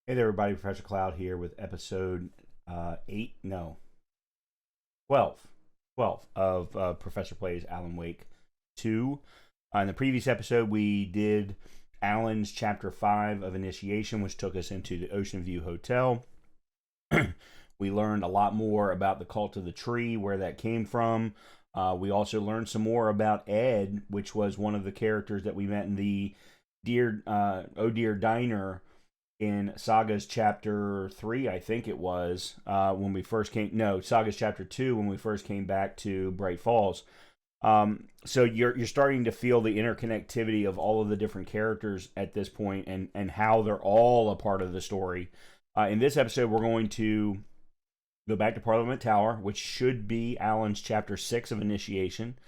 Hey there, everybody. Professor Cloud here with episode 8, no, 12, 12 of Professor Plays Alan Wake 2. In the previous episode, we did Alan's Chapter 5 of Initiation, which took us into the Ocean View Hotel. We learned a lot more about the Cult of the Tree, where that came from. We also learned some more about Ed, which was one of the characters that we met in the Oh Dear Diner in Saga's Chapter 3, I think it was, when we first came... No, Saga's Chapter 2, when we first came back to Bright Falls. So you're starting to feel the interconnectivity of all of the different characters at this point, and how they're all a part of the story. In this episode, we're going to go back to Parliament Tower, which should be Alan's Chapter 6 of Initiation.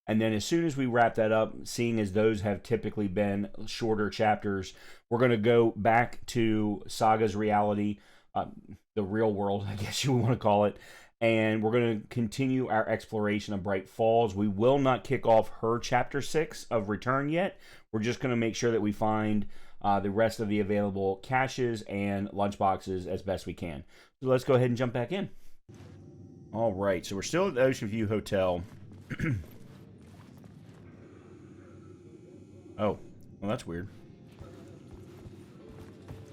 And then as soon as we wrap that up, seeing as those have typically been shorter chapters, we're going to go back to Saga's reality, the real world, I guess you want to call it. And we're going to continue our exploration of Bright Falls. We will not kick off her Chapter 6 of Return yet. We're just going to make sure that we find the rest of the available caches and lunchboxes as best we can. So let's go ahead and jump back in. All right, so we're still at the Ocean View Hotel. Oh, well, that's weird.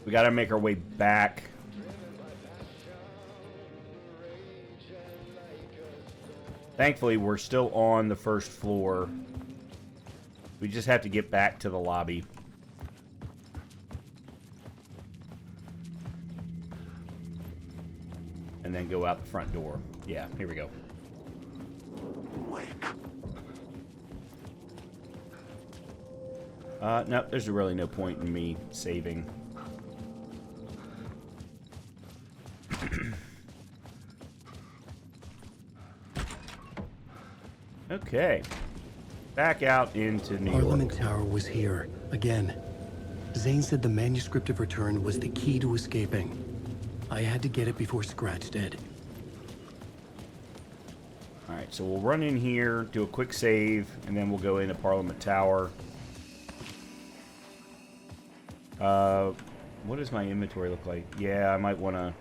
We gotta make our way back. Thankfully, we're still on the first floor. We just have to get back to the lobby. And then go out the front door. Yeah, here we go. No, there's really no point in me saving. Okay. Back out into New Parliament York. Tower was here, again. Zane said the manuscript of return was the key to escaping. I had to get it before Scratch did. Alright, so we'll run in here, do a quick save, and then we'll go into Parliament Tower. What does my inventory look like? Yeah, I might want to...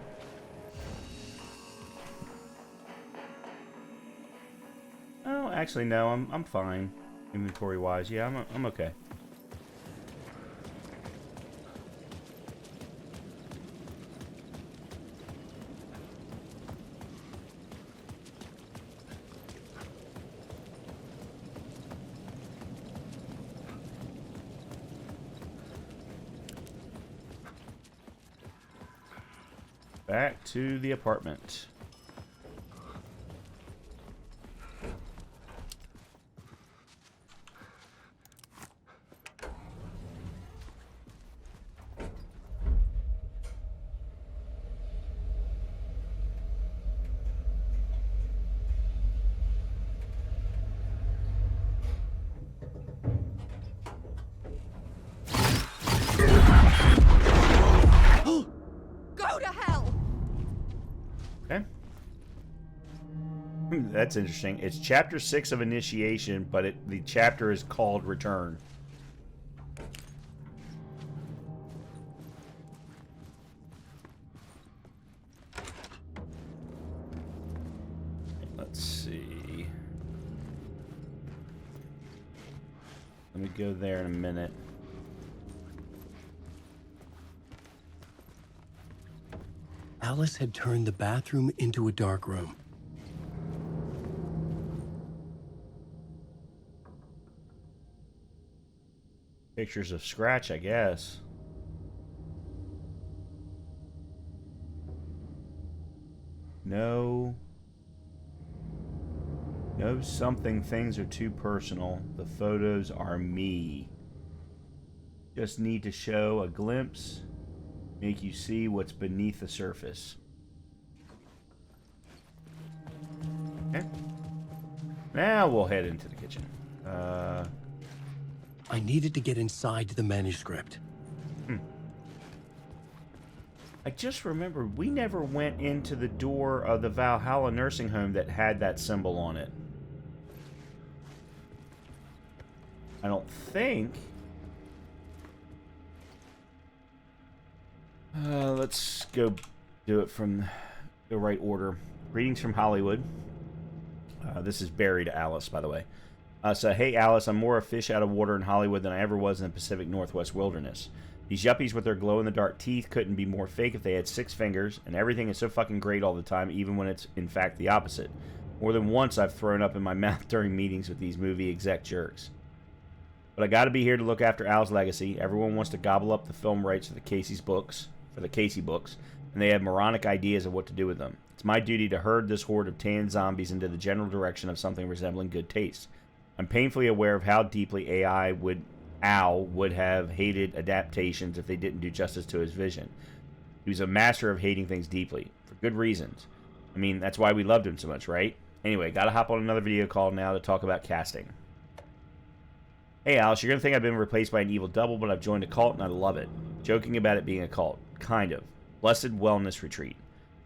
Oh, actually, no, I'm fine, inventory-wise. Yeah, I'm okay. Back to the apartment. Go to hell! Okay. That's interesting. It's Chapter 6 of Initiation, but the chapter is called Return. Let's see. Let me go there in a minute. Alice had turned the bathroom into a dark room. Pictures of Scratch, I guess. No. No something things are too personal. The photos are me. Just need to show a glimpse. Make you see what's beneath the surface. Okay. Now we'll head into the kitchen. I needed to get inside the manuscript. I just remembered we never went into the door of the Valhalla nursing home that had that symbol on it. I don't think. Let's go do it from the right order. Greetings from Hollywood. This is Barry to Alice, by the way. So, hey, Alice, I'm more a fish out of water in Hollywood than I ever was in the Pacific Northwest wilderness. These yuppies with their glow-in-the-dark teeth couldn't be more fake if they had 6 fingers, and everything is so fucking great all the time, even when it's, in fact, the opposite. More than once, I've thrown up in my mouth during meetings with these movie exec jerks. But I gotta be here to look after Al's legacy. Everyone wants to gobble up the film rights for the Casey books, and they have moronic ideas of what to do with them. It's my duty to herd this horde of tan zombies into the general direction of something resembling good taste. I'm painfully aware of how deeply Al would have hated adaptations if they didn't do justice to his vision. He was a master of hating things deeply, for good reasons. I mean, that's why we loved him so much, right? Anyway, gotta hop on another video call now to talk about casting. Hey Alice, you're gonna think I've been replaced by an evil double, but I've joined a cult and I love it. Joking about it being a cult. Kind of. Blessed wellness retreat.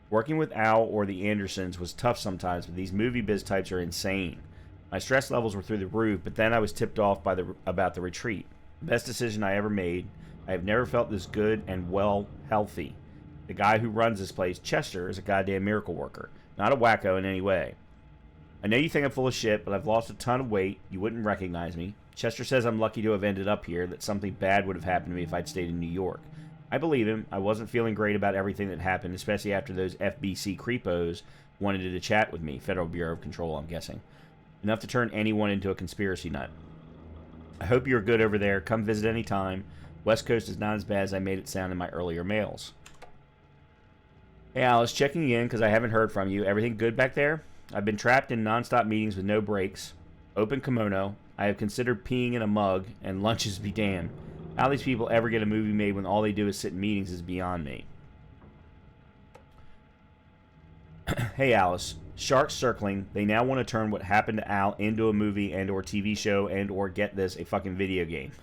Working with Al or the Andersons was tough sometimes, but these movie biz types are insane. My stress levels were through the roof, but then I was tipped off about the retreat. Best decision I ever made. I have never felt this good and well healthy. The guy who runs this place, Chester, is a goddamn miracle worker. Not a wacko in any way. I know you think I'm full of shit, but I've lost a ton of weight. You wouldn't recognize me. Chester says I'm lucky to have ended up here, that something bad would have happened to me if I'd stayed in New York. I believe him. I wasn't feeling great about everything that happened, especially after those FBC creepos wanted to chat with me. Federal Bureau of Control, I'm guessing. Enough to turn anyone into a conspiracy nut. I hope you're good over there. Come visit any time. West Coast is not as bad as I made it sound in my earlier mails. Hey Alice, checking in because I haven't heard from you. Everything good back there? I've been trapped in non-stop meetings with no breaks. Open kimono. I have considered peeing in a mug, and lunches be damned. How these people ever get a movie made when all they do is sit in meetings is beyond me. Hey Alice, sharks circling. They now want to turn what happened to Al into a movie and or TV show and or, get this, a fucking video game.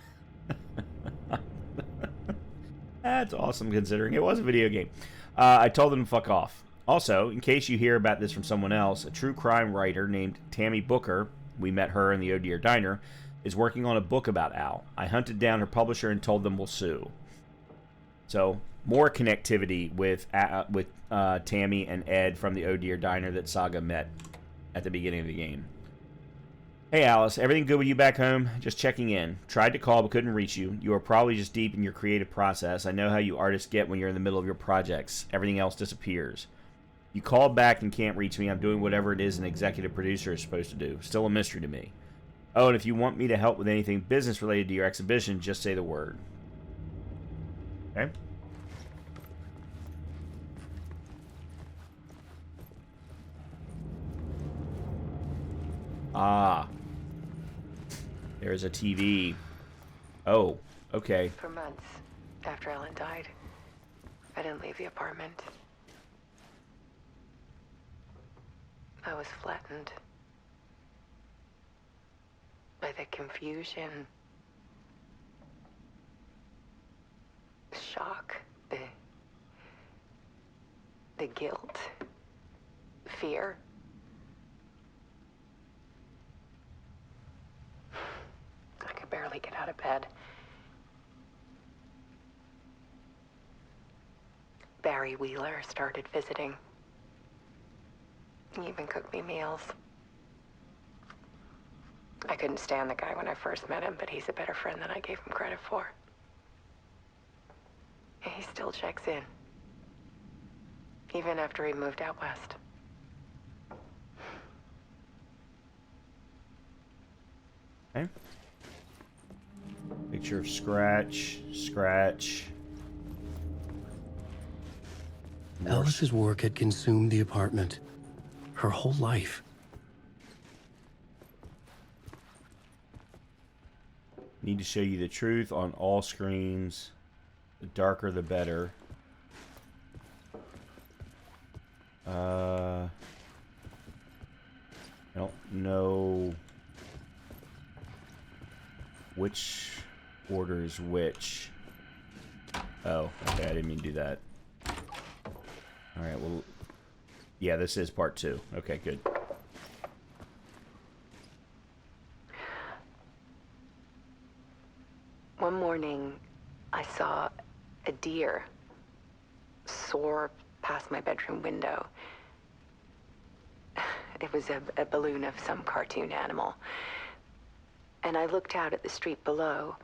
That's awesome considering it was a video game. I told them to fuck off. Also, in case you hear about this from someone else, a true crime writer named Tammy Booker, we met her in the Oh Dear Diner, is working on a book about Al. I hunted down her publisher and told them we'll sue. So, more connectivity with Tammy and Ed from the Oh Dear Diner that Saga met at the beginning of the game. Hey Alice, everything good with you back home? Just checking in. Tried to call but couldn't reach you. You are probably just deep in your creative process. I know how you artists get when you're in the middle of your projects. Everything else disappears. You called back and can't reach me. I'm doing whatever it is an executive producer is supposed to do. Still a mystery to me. Oh, and if you want me to help with anything business related to your exhibition, just say the word. Okay? Ah. There's a TV. Oh, okay. For months after Ellen died, I didn't leave the apartment. I was flattened by the confusion, shock, the guilt, fear. I could barely get out of bed. Barry Wheeler started visiting. He even cooked me meals. I couldn't stand the guy when I first met him, but he's a better friend than I gave him credit for. And he still checks in, even after he moved out west. Okay. Picture of Scratch. Alice's work had consumed the apartment. Her whole life. Need to show you the truth on all screens. The darker, the better. I don't know which orders which. Oh, okay, I didn't mean to do that. Alright, well, yeah, this is part 2. Okay, good. One morning, I saw a deer soar past my bedroom window. It was a balloon of some cartoon animal. And I looked out at the street below,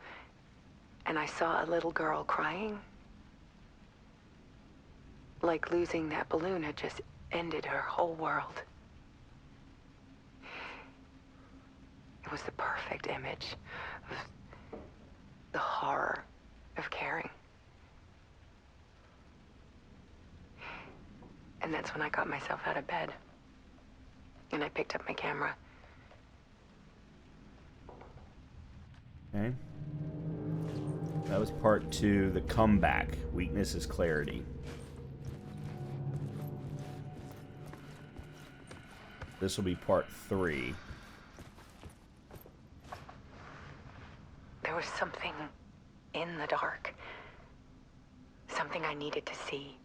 and I saw a little girl crying. Like losing that balloon had just ended her whole world. It was the perfect image of the horror of caring. And that's when I got myself out of bed. And I picked up my camera. Okay. That was part 2, the comeback. Weakness is clarity. This will be part 3. There was something in the dark. Something I needed to see,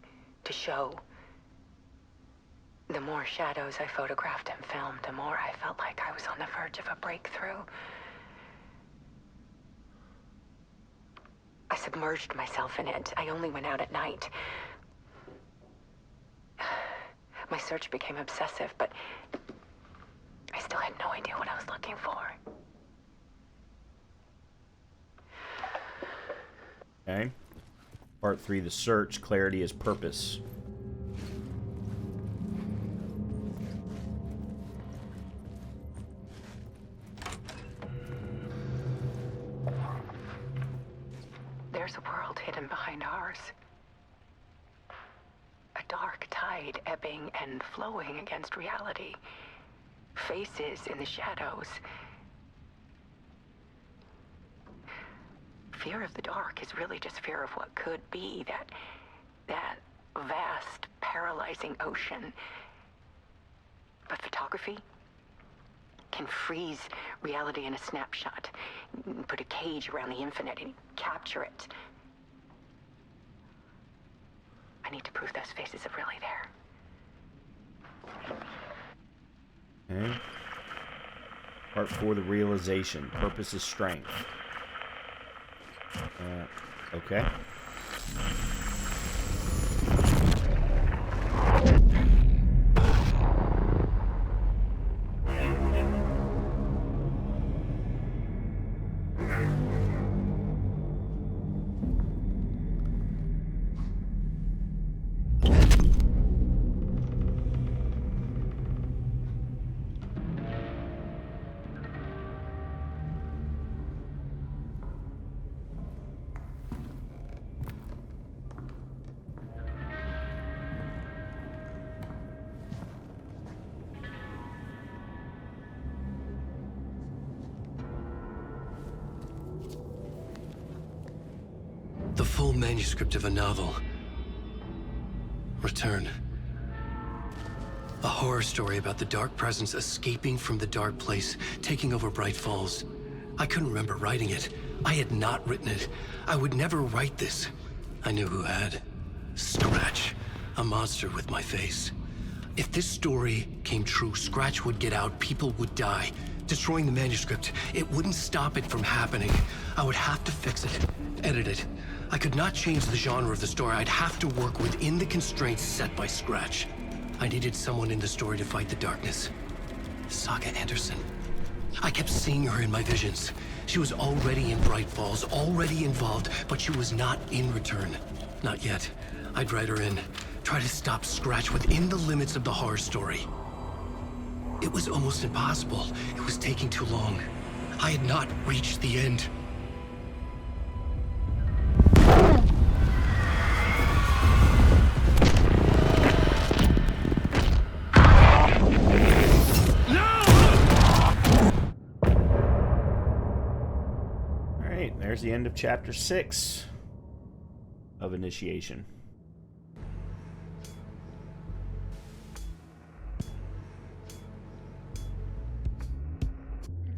to show. The more shadows I photographed and filmed, the more I felt like I was on the verge of a breakthrough. I submerged myself in it. I only went out at night. My search became obsessive, but I still had no idea what I was looking for. Okay. Part 3, the search. Clarity is purpose. There's a world hidden behind ours. A dark tide ebbing and flowing against reality. Faces in the shadows. Fear of the dark is really just fear of what could be, that vast, paralyzing ocean. But photography can freeze reality in a snapshot, put a cage around the infinite and capture it. I need to prove those faces are really there. Okay. Part 4, the realization. Purpose is strength. Okay. The full manuscript of a novel. Return. A horror story about the dark presence escaping from the dark place, taking over Bright Falls. I couldn't remember writing it. I had not written it. I would never write this. I knew who had. Scratch. A monster with my face. If this story came true, Scratch would get out, people would die. Destroying the manuscript, it wouldn't stop it from happening. I would have to fix it, edit it. I could not change the genre of the story. I'd have to work within the constraints set by Scratch. I needed someone in the story to fight the darkness. Saga Anderson. I kept seeing her in my visions. She was already in Bright Falls, already involved, but she was not in Return. Not yet. I'd write her in. Try to stop Scratch within the limits of the horror story. It was almost impossible. It was taking too long. I had not reached the end. Alright, there's the end of chapter 6 of Initiation.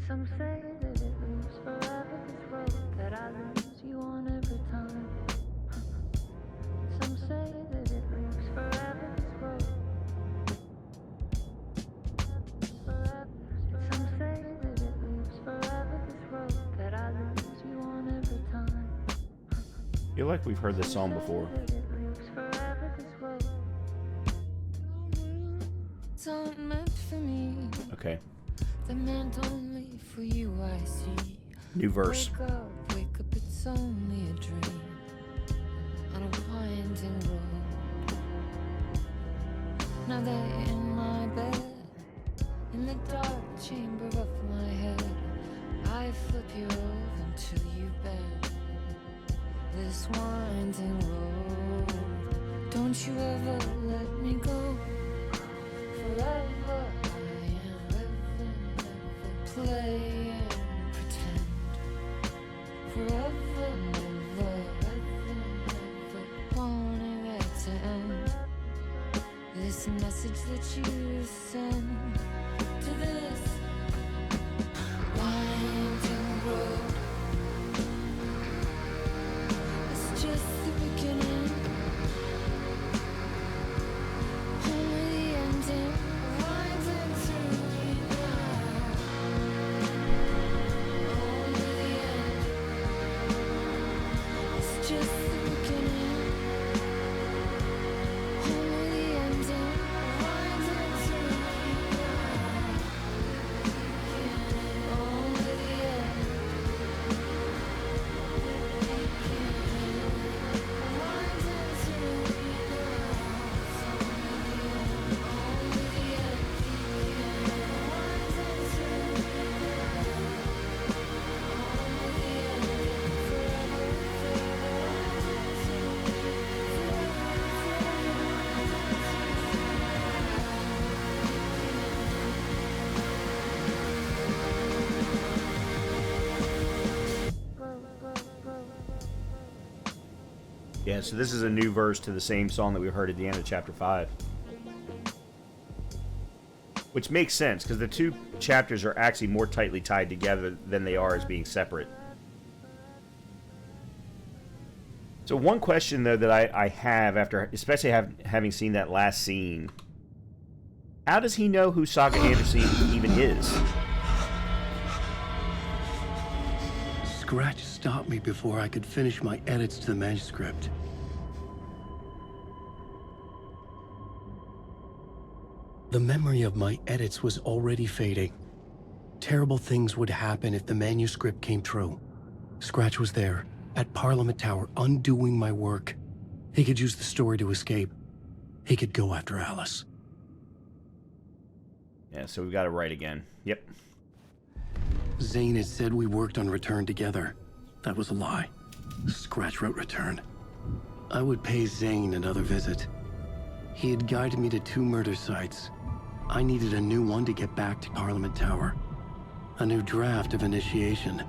Some say that it moves forever, this road that I lose you on every time. Some say that it moves forever, this road. Some say that it moves forever, this road that I lose you on every time. I feel like we've heard this song before. That it moves forever, this nights aren't meant for me. Okay. They're meant only for you, I see. New verse. Wake up, it's only a dream on a winding road. Now they're in my bed, in the dark chamber of my head. I flip you over until you bend this winding road. Don't you ever let me go. Forever I am living, never play and pretend. Forever, never, never wanting it to end. This message that you send to this winding road, it's just the beginning, only the ending, winding through me now, only the end, it's just the beginning, only the ending, winding through me now, only the end, winding through me now, only the end, winding through me Yeah, so this is a new verse to the same song that we heard at the end of chapter 5. Which makes sense, because the two chapters are actually more tightly tied together than they are as being separate. So one question, though, that I have, after especially having seen that last scene, how does he know who Saga Anderson even is? Scratch stopped me before I could finish my edits to the manuscript. The memory of my edits was already fading. Terrible things would happen if the manuscript came true. Scratch was there, at Parliament Tower, undoing my work. He could use the story to escape. He could go after Alice. Yeah, so we've got to write again. Yep. Zane had said we worked on Return together. That was a lie. Scratch wrote Return. I would pay Zane another visit. He had guided me to 2 murder sites. I needed a new one to get back to Parliament Tower. A new draft of Initiation.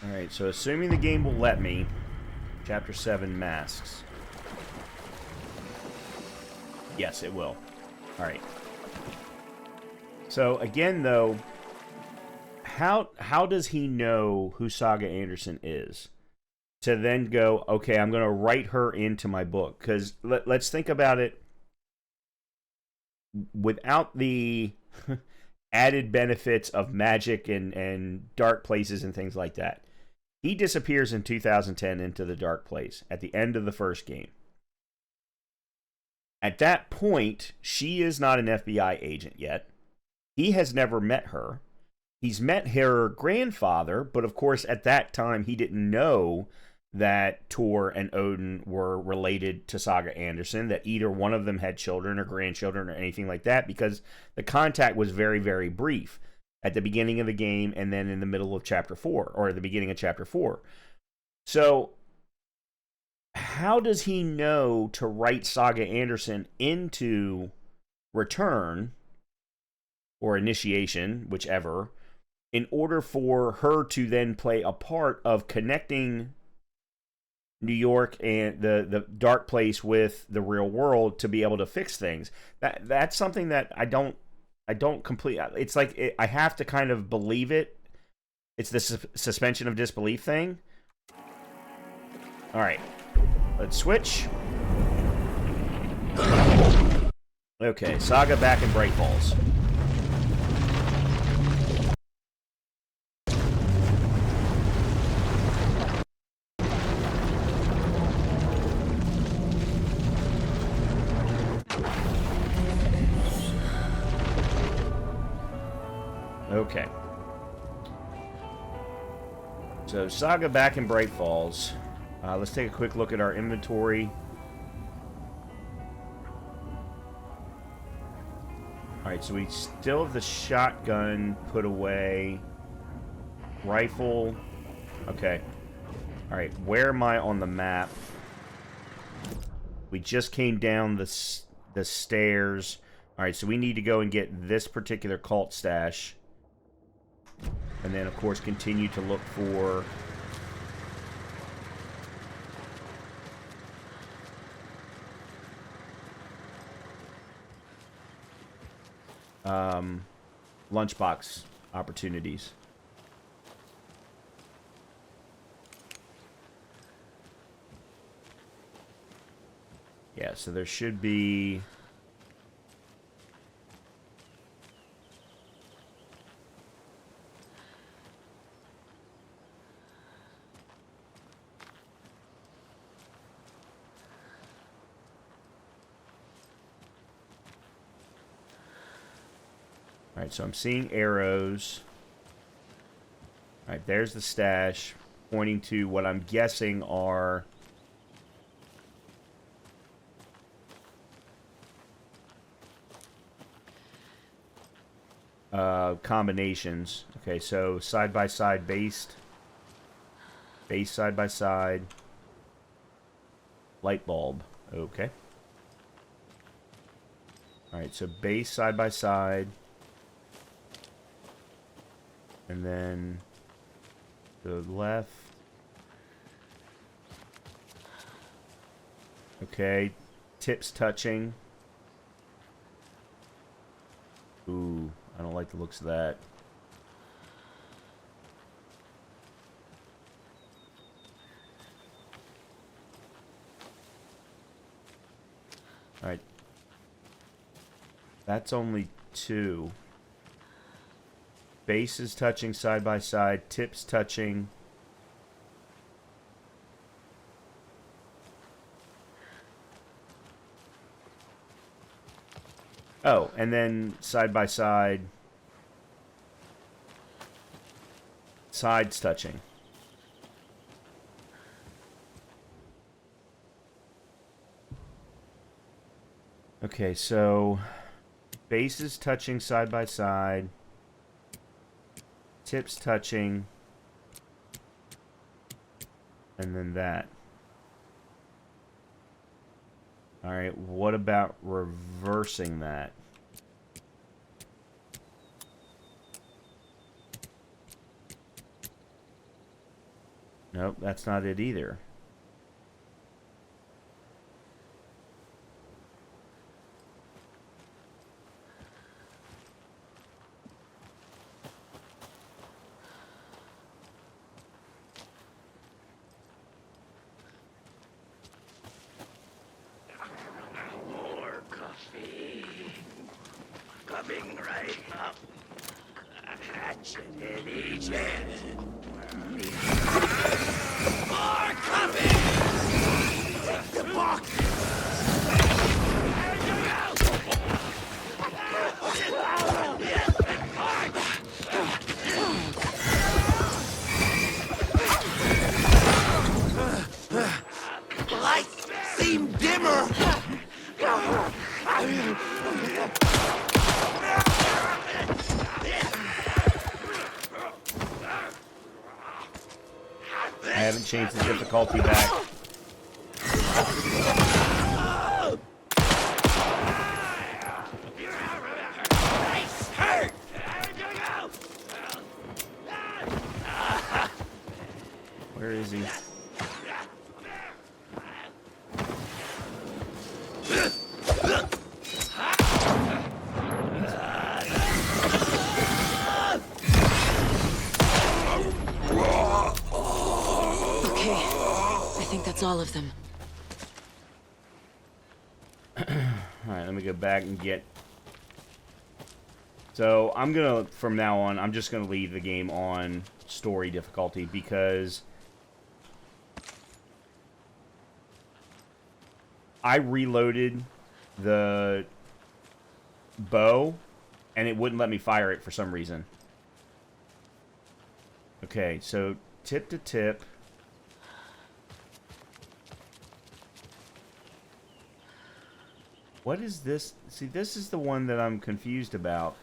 Alright, so assuming the game will let me, Chapter 7, Masks. Yes, it will. Alright. So, again, though, how does he know who Saga Anderson is? To then go, okay, I'm going to write her into my book. Because let's think about it without the added benefits of magic and dark places and things like that. He disappears in 2010 into the dark place at the end of the first game. At that point, she is not an FBI agent yet. He has never met her. He's met her grandfather, but of course at that time he didn't know that Tor and Odin were related to Saga Anderson, that either one of them had children or grandchildren or anything like that, because the contact was very, very brief at the beginning of the game and then in the middle of Chapter 4, or the beginning of Chapter 4. So, how does he know to write Saga Anderson into Return, or Initiation, whichever, in order for her to then play a part of connecting New York and the dark place with the real world to be able to fix things? That's something that I don't I don't complete. It's like I have to kind of believe it. It's the suspension of disbelief thing. All right, let's switch. Okay, Saga back in Bright Falls. Okay. So, Saga back in Bright Falls. Let's take a quick look at our inventory. Alright, so we still have the shotgun put away. Rifle. Okay. Alright, where am I on the map? We just came down the stairs. Alright, so we need to go and get this particular cult stash. And then, of course, continue to look for... lunchbox opportunities. Yeah, so there should be... Alright, so I'm seeing arrows. Alright, there's the stash, pointing to what I'm guessing are... combinations. Okay, so side-by-side based. Base side-by-side. Light bulb. Okay. Alright, so base side-by-side. And then the left. Okay, tips touching. Ooh, I don't like the looks of that. Alright. That's only 2. Bases touching side by side, tips touching. Oh, and then side by side, sides touching. Okay, so bases touching side by side. Tips touching, and then that. Alright, what about reversing that? Nope, that's not it either. Coming right up. Catch it and eat it. More coming! Take the box! Lights seem dimmer! I haven't changed the difficulty back. Where is he? That's all of them. Alright, let me go back and get... So, I'm gonna, from now on, I'm just gonna leave the game on story difficulty because I reloaded the bow and it wouldn't let me fire it for some reason. Okay, so tip to tip. What is this? See, this is the one that I'm confused about.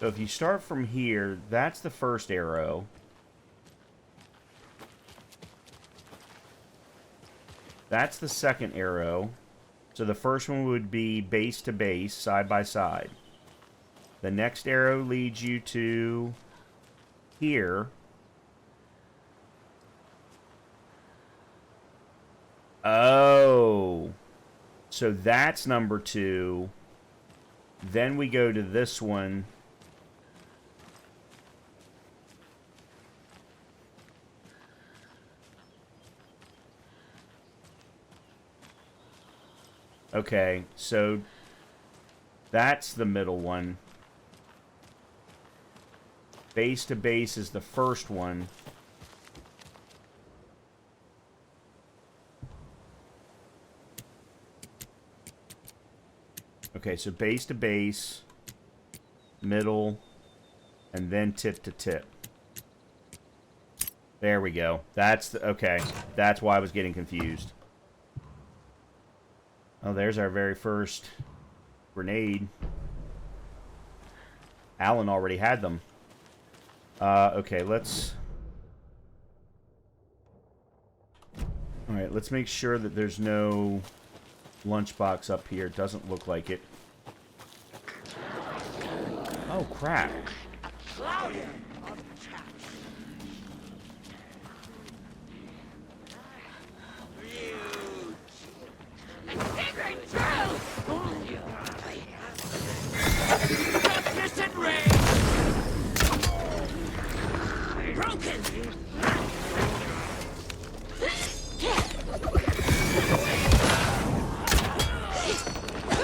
So if you start from here, that's the first arrow. That's the second arrow. So the first one would be base to base, side by side. The next arrow leads you to here. Oh. So that's number 2. Then we go to this one. Okay, so that's the middle one. Base to base is the first one. Okay, so base to base, middle, and then tip to tip. There we go. That's the, okay. That's why I was getting confused. Oh, there's our very first grenade. Alan already had them. Okay, let's... Alright, let's make sure that there's no lunchbox up here. Doesn't look like it. Oh, crap.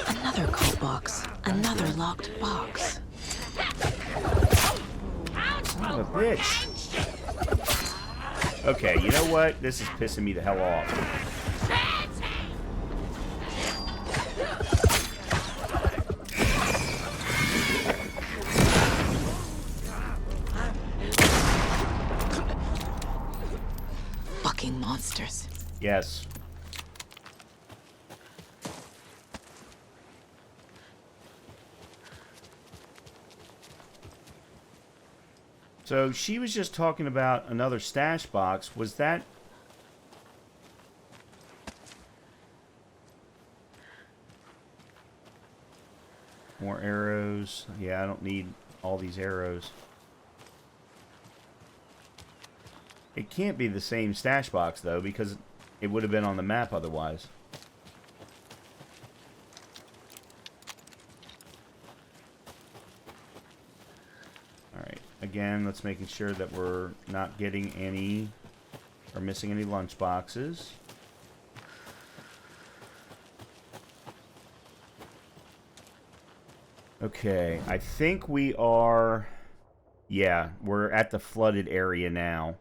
Another code box. Another locked box. Son of a bitch. Okay, you know what? This is pissing me the hell off. Fucking monsters. Yes. So she was just talking about another stash box. Was that... More arrows. Yeah, I don't need all these arrows. It can't be the same stash box, though, because it would have been on the map otherwise. Alright, again, let's making sure that we're not getting any, or missing any lunch boxes. Okay, I think we are... Yeah, we're at the flooded area now.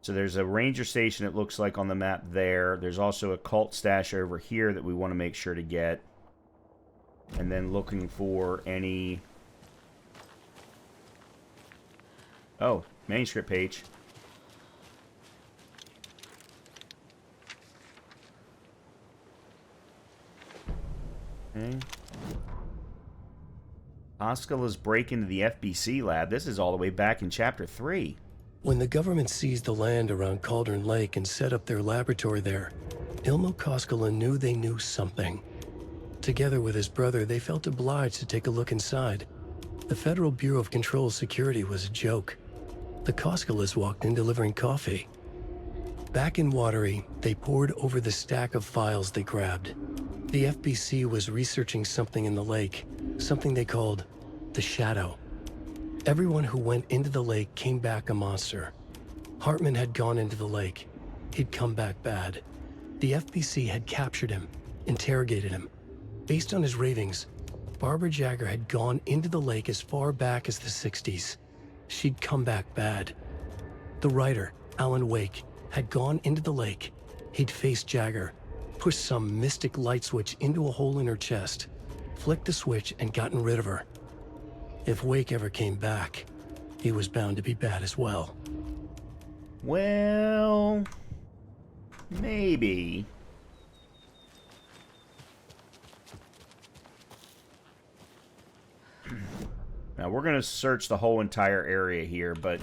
So there's a ranger station, it looks like, on the map there. There's also a cult stash over here that we want to make sure to get. And then looking for any... Oh, manuscript page. Okay. Oskala's break into the FBC lab. This is all the way back in Chapter 3. When the government seized the land around Cauldron Lake and set up their laboratory there, Ilmo Koskela knew they knew something. Together with his brother, they felt obliged to take a look inside. The Federal Bureau of Control Security was a joke. The Koskelas walked in delivering coffee. Back in Watery, they pored over the stack of files they grabbed. The FBC was researching something in the lake, something they called the Shadow. Everyone who went into the lake came back a monster. Hartman had gone into the lake. He'd come back bad. The FBC had captured him, interrogated him. Based on his ravings, Barbara Jagger had gone into the lake as far back as the 60s. She'd come back bad. The writer, Alan Wake, had gone into the lake. He'd faced Jagger, pushed some mystic light switch into a hole in her chest, flicked the switch and gotten rid of her. If Wake ever came back, he was bound to be bad as well. Well, maybe. Now, we're going to search the whole entire area here, but...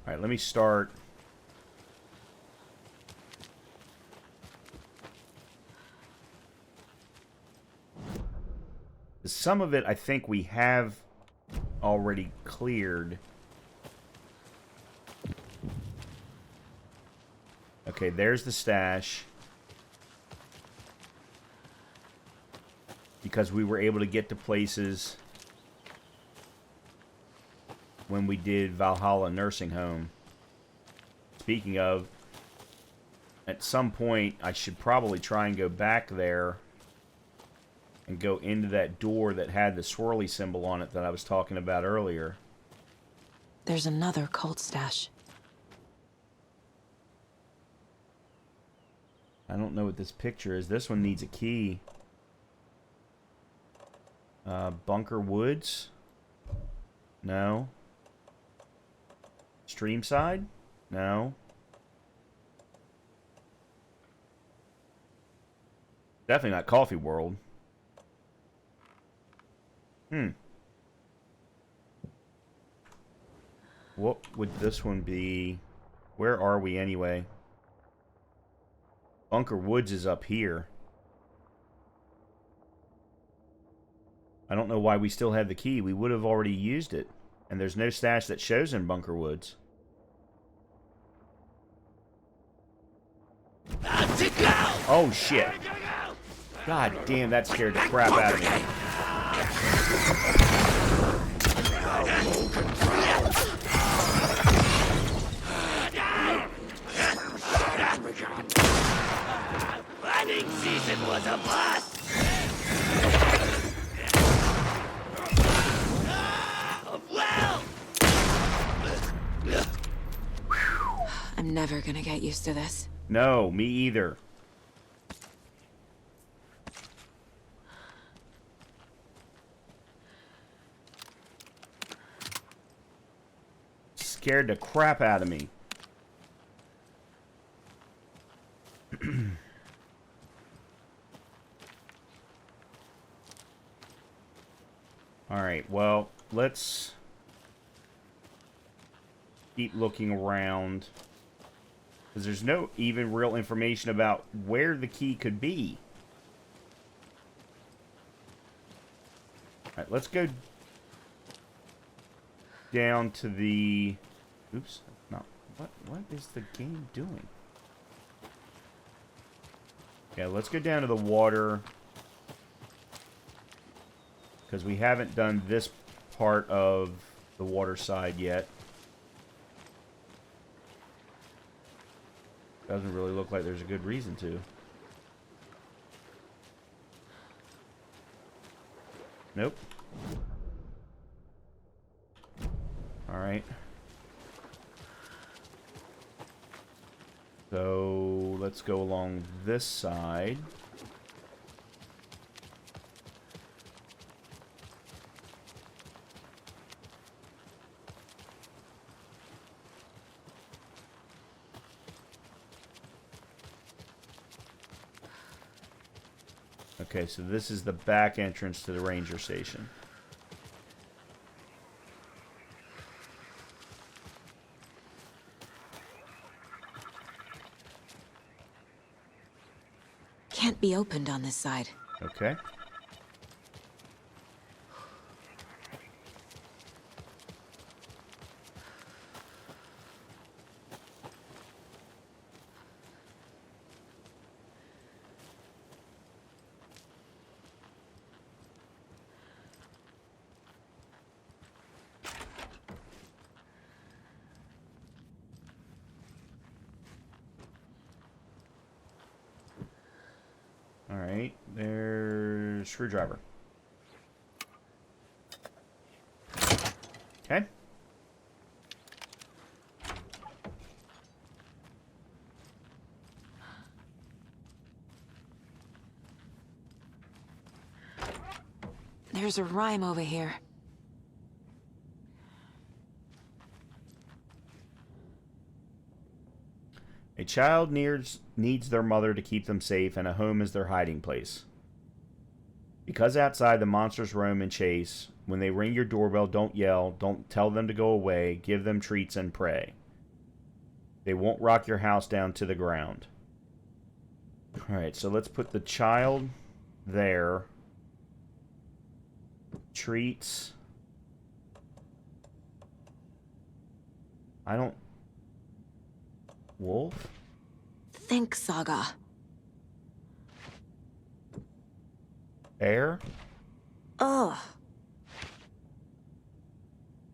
Alright, let me start... Some of it, I think we have already cleared. Okay, there's the stash. Because we were able to get to places when we did Valhalla Nursing Home. Speaking of, at some point, I should probably try and go back there and go into that door that had the swirly symbol on it that I was talking about earlier. There's another cult stash. I don't know what this picture is. This one needs a key. Bunker Woods? No. Streamside? No. Definitely not Coffee World. What would this one be? Where are we anyway? Bunker Woods is up here. I don't know why we still have the key. We would have already used it. And there's no stash that shows in Bunker Woods. Oh, shit. God damn, that scared the crap out of me. Planning season was a bust! Well! I'm never gonna get used to this. No, me either. Scared the crap out of me. Alright, well, let's keep looking around. Because there's no even real information about where the key could be. Alright, let's go down to the... Oops, no. What is the game doing? Yeah, let's go down to the water. Because we haven't done this part of the water side yet. Doesn't really look like there's a good reason to. Nope. Alright. So, let's go along this side. Okay, so this is the back entrance to the ranger station. Can't be opened on this side. Okay. screwdriver. Okay. There's a rhyme over here. A child needs their mother to keep them safe, and a home is their hiding place. Because outside the monsters roam and chase, when they ring your doorbell, don't yell, don't tell them to go away, give them treats and pray. They won't rock your house down to the ground. Alright, so let's put the child there. Treats. I don't... Wolf? Think, Saga. Bear? Ugh.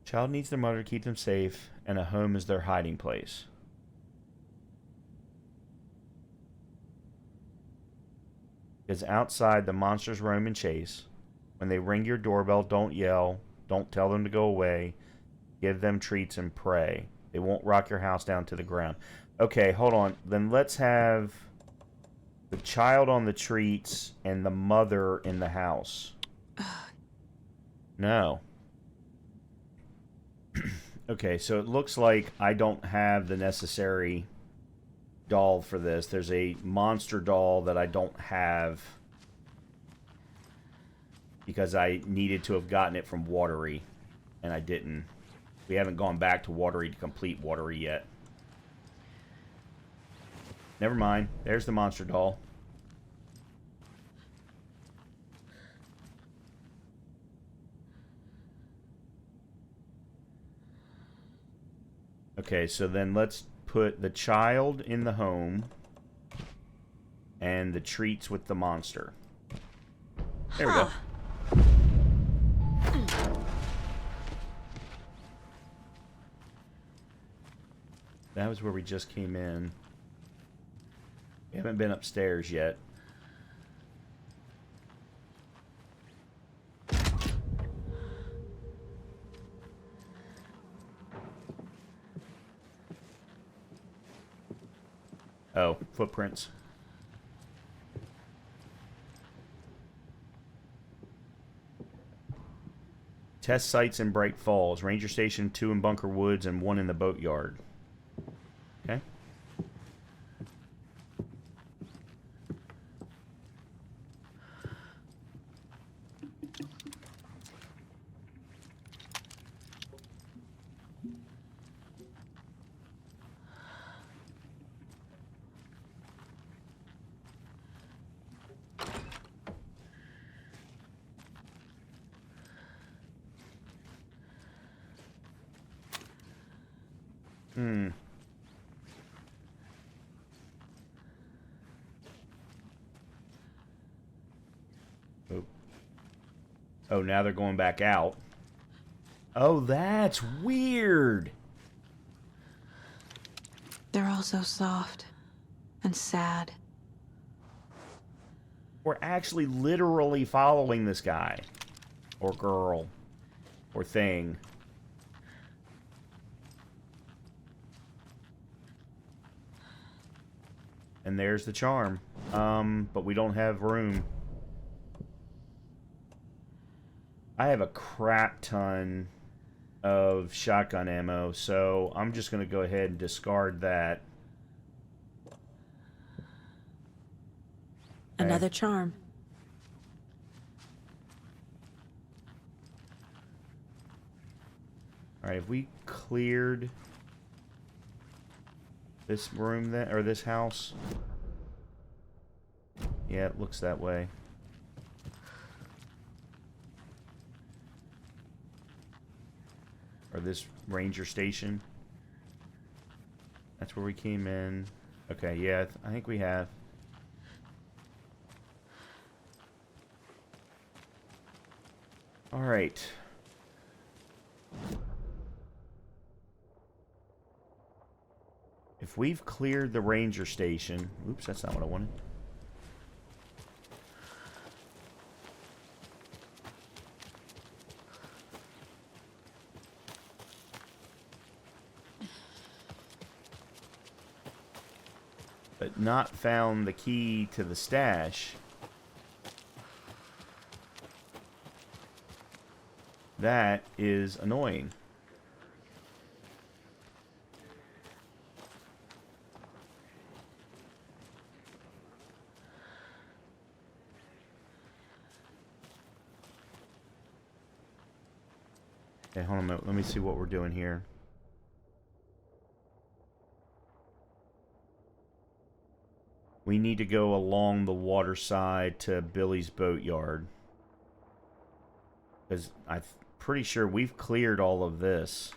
Child needs their mother to keep them safe, and a home is their hiding place. Because outside the monsters roam and chase. When they ring your doorbell, don't yell. Don't tell them to go away. Give them treats and pray. They won't rock your house down to the ground. Okay, hold on. Then let's have the child on the treats and the mother in the house. No. Okay, so it looks like I don't have the necessary doll for this. There's a monster doll that I don't have because I needed to have gotten it from Watery, and I didn't. We haven't gone back to Watery to complete Watery yet. Never mind. There's the monster doll. Okay, so then let's put the child in the home and the treats with the monster. There we go. That was where we just came in. We haven't been upstairs yet. Oh, footprints. Test sites in Bright Falls. Ranger Station 2 in Bunker Woods and 1 in the Boatyard. Okay. Oh, now they're going back out. Oh, that's weird. They're all so soft and sad. We're actually literally following this guy. Or girl. Or thing. And there's the charm. But we don't have room. I have a crap ton of shotgun ammo, so I'm just going to go ahead and discard that. Another charm. Alright, have we cleared this room then, or this house? Yeah, it looks that way. Or this ranger station. That's where we came in. Okay, yeah, I think we have. Alright. If we've cleared the ranger station... Oops, that's not what I wanted. but not found the key to the stash. That is annoying. Okay, hold on a minute. Let me see what we're doing here. We need to go along the water side to Billy's boatyard. Because I'm pretty sure we've cleared all of this.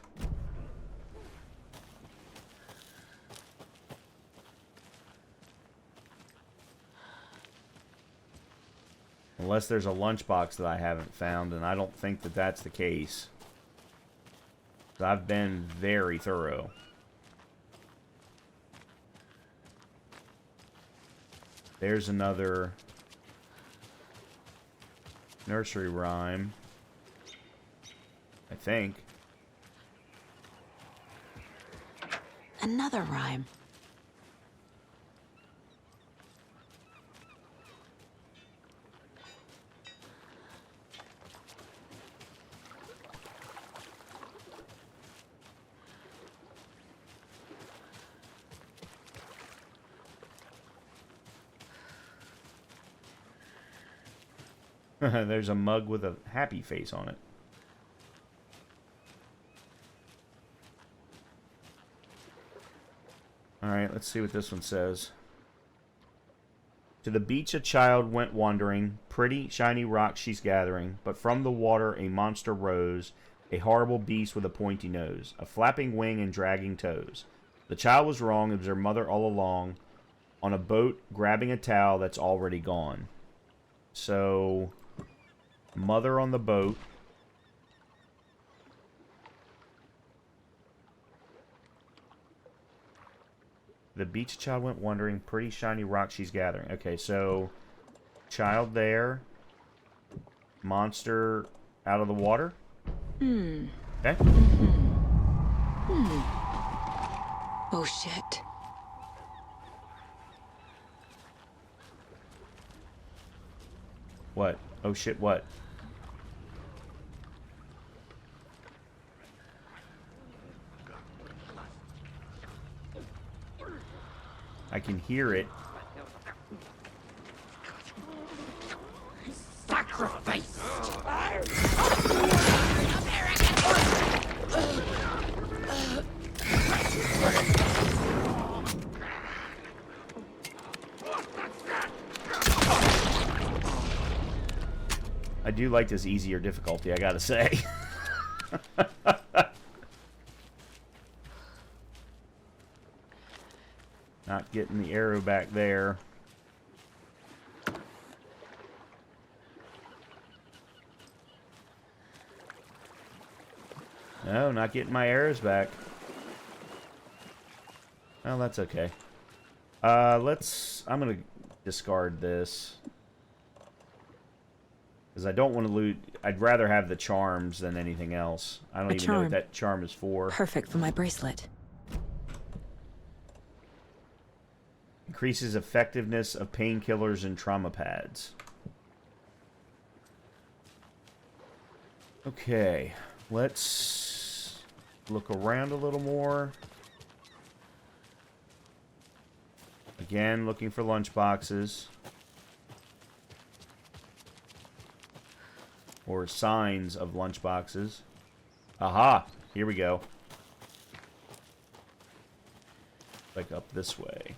Unless there's a lunchbox that I haven't found, and I don't think that that's the case. I've been very thorough. There's another nursery rhyme, I think. Another rhyme. There's a mug with a happy face on it. Alright, let's see what this one says. To the beach a child went wandering, pretty shiny rocks she's gathering, but from the water a monster rose, a horrible beast with a pointy nose, a flapping wing and dragging toes. The child was wrong, it was her mother all along, on a boat grabbing a towel that's already gone. So, mother on the boat. The beach child went wandering, pretty shiny rock she's gathering. Okay, so child there, monster out of the water. Okay. Oh shit. What? Oh shit, what? I can hear it. Sacrifice! I do like this easier difficulty, I gotta say. Not getting the arrow back there. No, not getting my arrows back. Well, that's okay. I'm gonna discard this. Because I don't want to loot. I'd rather have the charms than anything else. I don't even know what that charm is for. Perfect for my bracelet. Increases effectiveness of painkillers and trauma pads. Okay, let's look around a little more. Again, looking for lunch boxes. Or signs of lunch boxes. Aha! Here we go. Like up this way.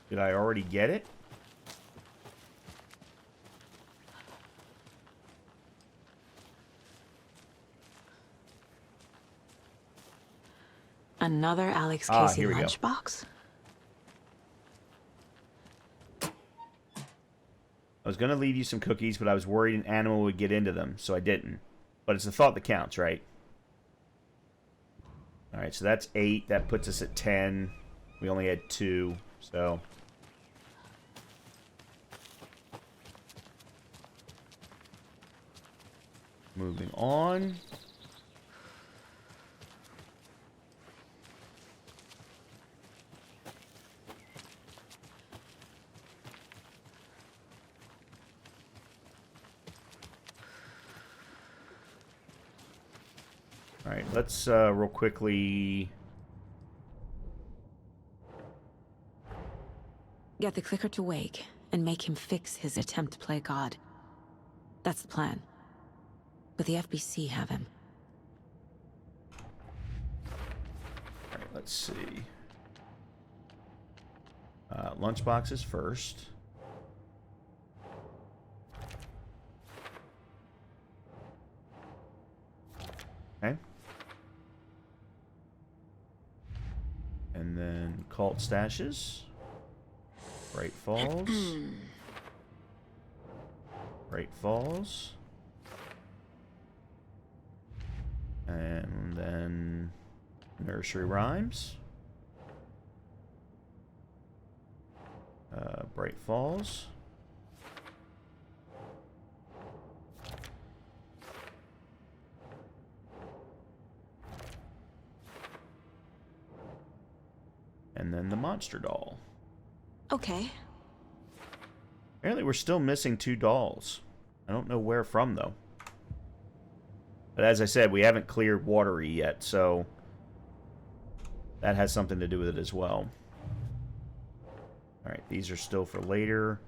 Did I already get it? Another Alex Casey here we go. lunchbox? I was going to leave you some cookies, but I was worried an animal would get into them, so I didn't. But it's the thought that counts, right? Alright, so that's 8. That puts us at 10. We only had 2, so... Moving on. Alright, let's real quickly... Get the clicker to Wake and make him fix his attempt to play God. That's the plan. But the FBC have him. Alright, let's see. Lunchboxes first. Okay. And then cult stashes. Bright Falls. Bright Falls. And then nursery rhymes. Bright Falls. And then the monster doll. Okay. Apparently we're still missing 2 dolls. I don't know where from, though. But as I said, we haven't cleared Watery yet, so... that has something to do with it as well. Alright, these are still for later.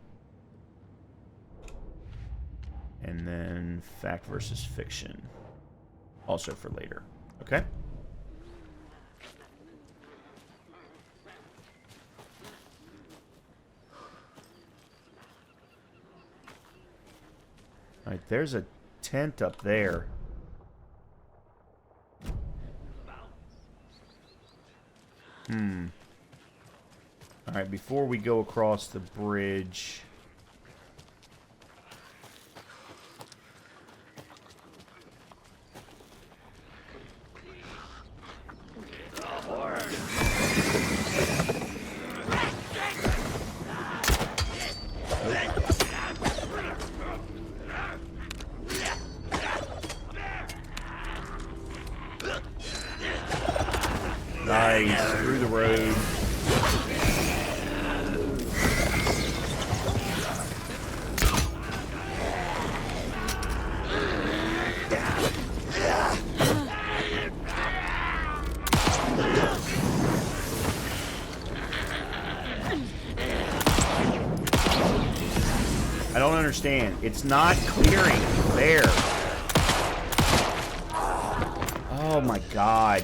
And then Fact versus Fiction. Also for later. Okay? Alright, there's a tent up there. Alright, before we go across the bridge... Nice, through the road. I don't understand. It's not clearing. There. Oh my god.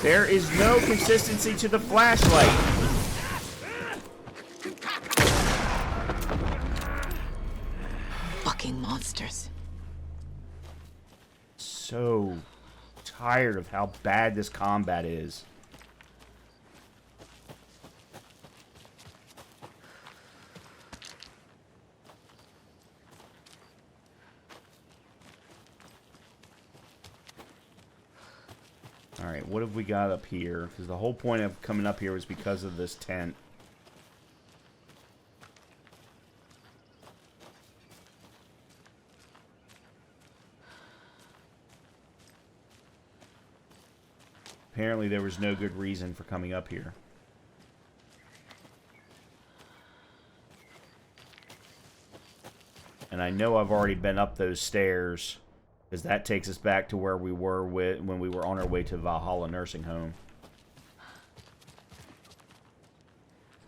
There is no consistency to the flashlight. Fucking monsters. So tired of how bad this combat is. Alright, what have we got up here? Because the whole point of coming up here was because of this tent. Apparently there was no good reason for coming up here. And I know I've already been up those stairs, because that takes us back to where we were when we were on our way to Valhalla Nursing Home.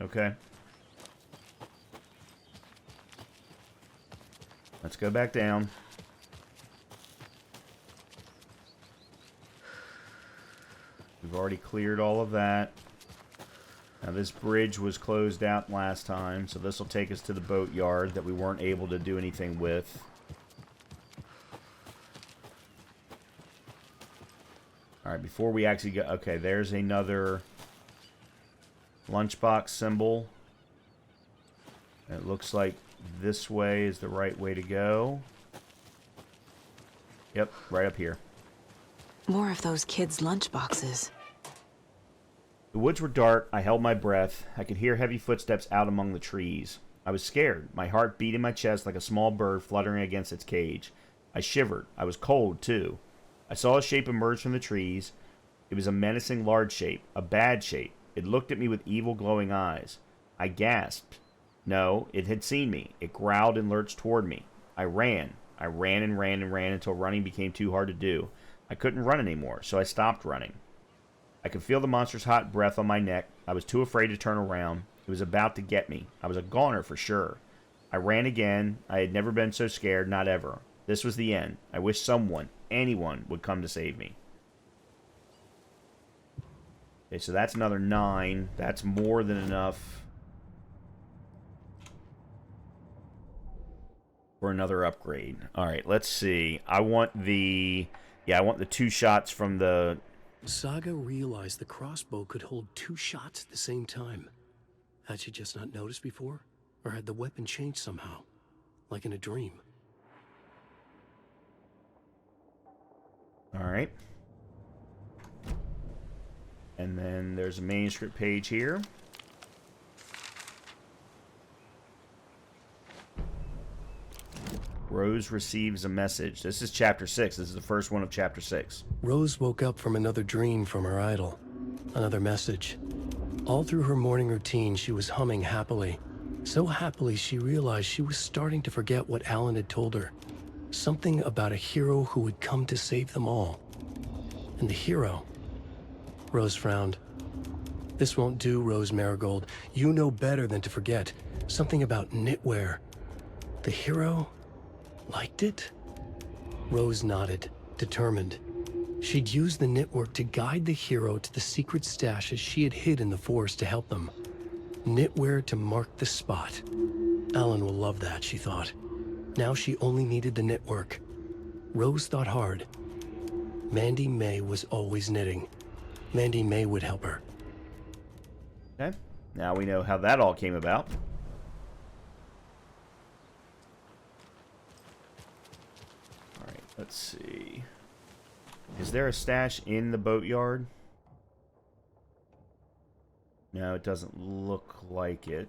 Okay. Let's go back down. we've already cleared all of that. Now this bridge was closed out last time, so this will take us to the boatyard that we weren't able to do anything with. Alright, before we actually go... Okay, there's another lunchbox symbol. It looks like this way is the right way to go. Yep, right up here. More of those kids' lunchboxes. The woods were dark. I held my breath. I could hear heavy footsteps out among the trees. I was scared. My heart beat in my chest like a small bird fluttering against its cage. I shivered. I was cold, too. I saw a shape emerge from the trees. It was a menacing large shape, a bad shape. It looked at me with evil glowing eyes. I gasped. No, it had seen me. It growled and lurched toward me. I ran. I ran and ran and ran until running became too hard to do. I couldn't run anymore, so I stopped running. I could feel the monster's hot breath on my neck. I was too afraid to turn around. It was about to get me. I was a goner for sure. I ran again. I had never been so scared, not ever. This was the end. I wish someone, anyone, would come to save me. Okay, so that's another 9. That's more than enough for another upgrade. Alright, let's see. I want the 2 shots from the... Saga realized the crossbow could hold 2 shots at the same time. Had she just not noticed before? Or had the weapon changed somehow? Like in a dream? Alright. And then there's a manuscript page here. Rose receives a message. This is chapter 6. This is the first one of chapter 6. Rose woke up from another dream from her idol. Another message. All through her morning routine, she was humming happily. So happily, she realized she was starting to forget what Alan had told her. Something about a hero who would come to save them all. And the hero... Rose frowned. This won't do, Rose Marigold. You know better than to forget. Something about knitwear. The hero... liked it? Rose nodded, determined. She'd use the knitwork to guide the hero to the secret stashes she had hid in the forest to help them. Knitwear to mark the spot. Alan will love that, she thought. Now she only needed the knitwork. Rose thought hard. Mandy May was always knitting. Mandy May would help her. Okay. Now we know how that all came about. Alright, let's see. Is there a stash in the boatyard? No, it doesn't look like it.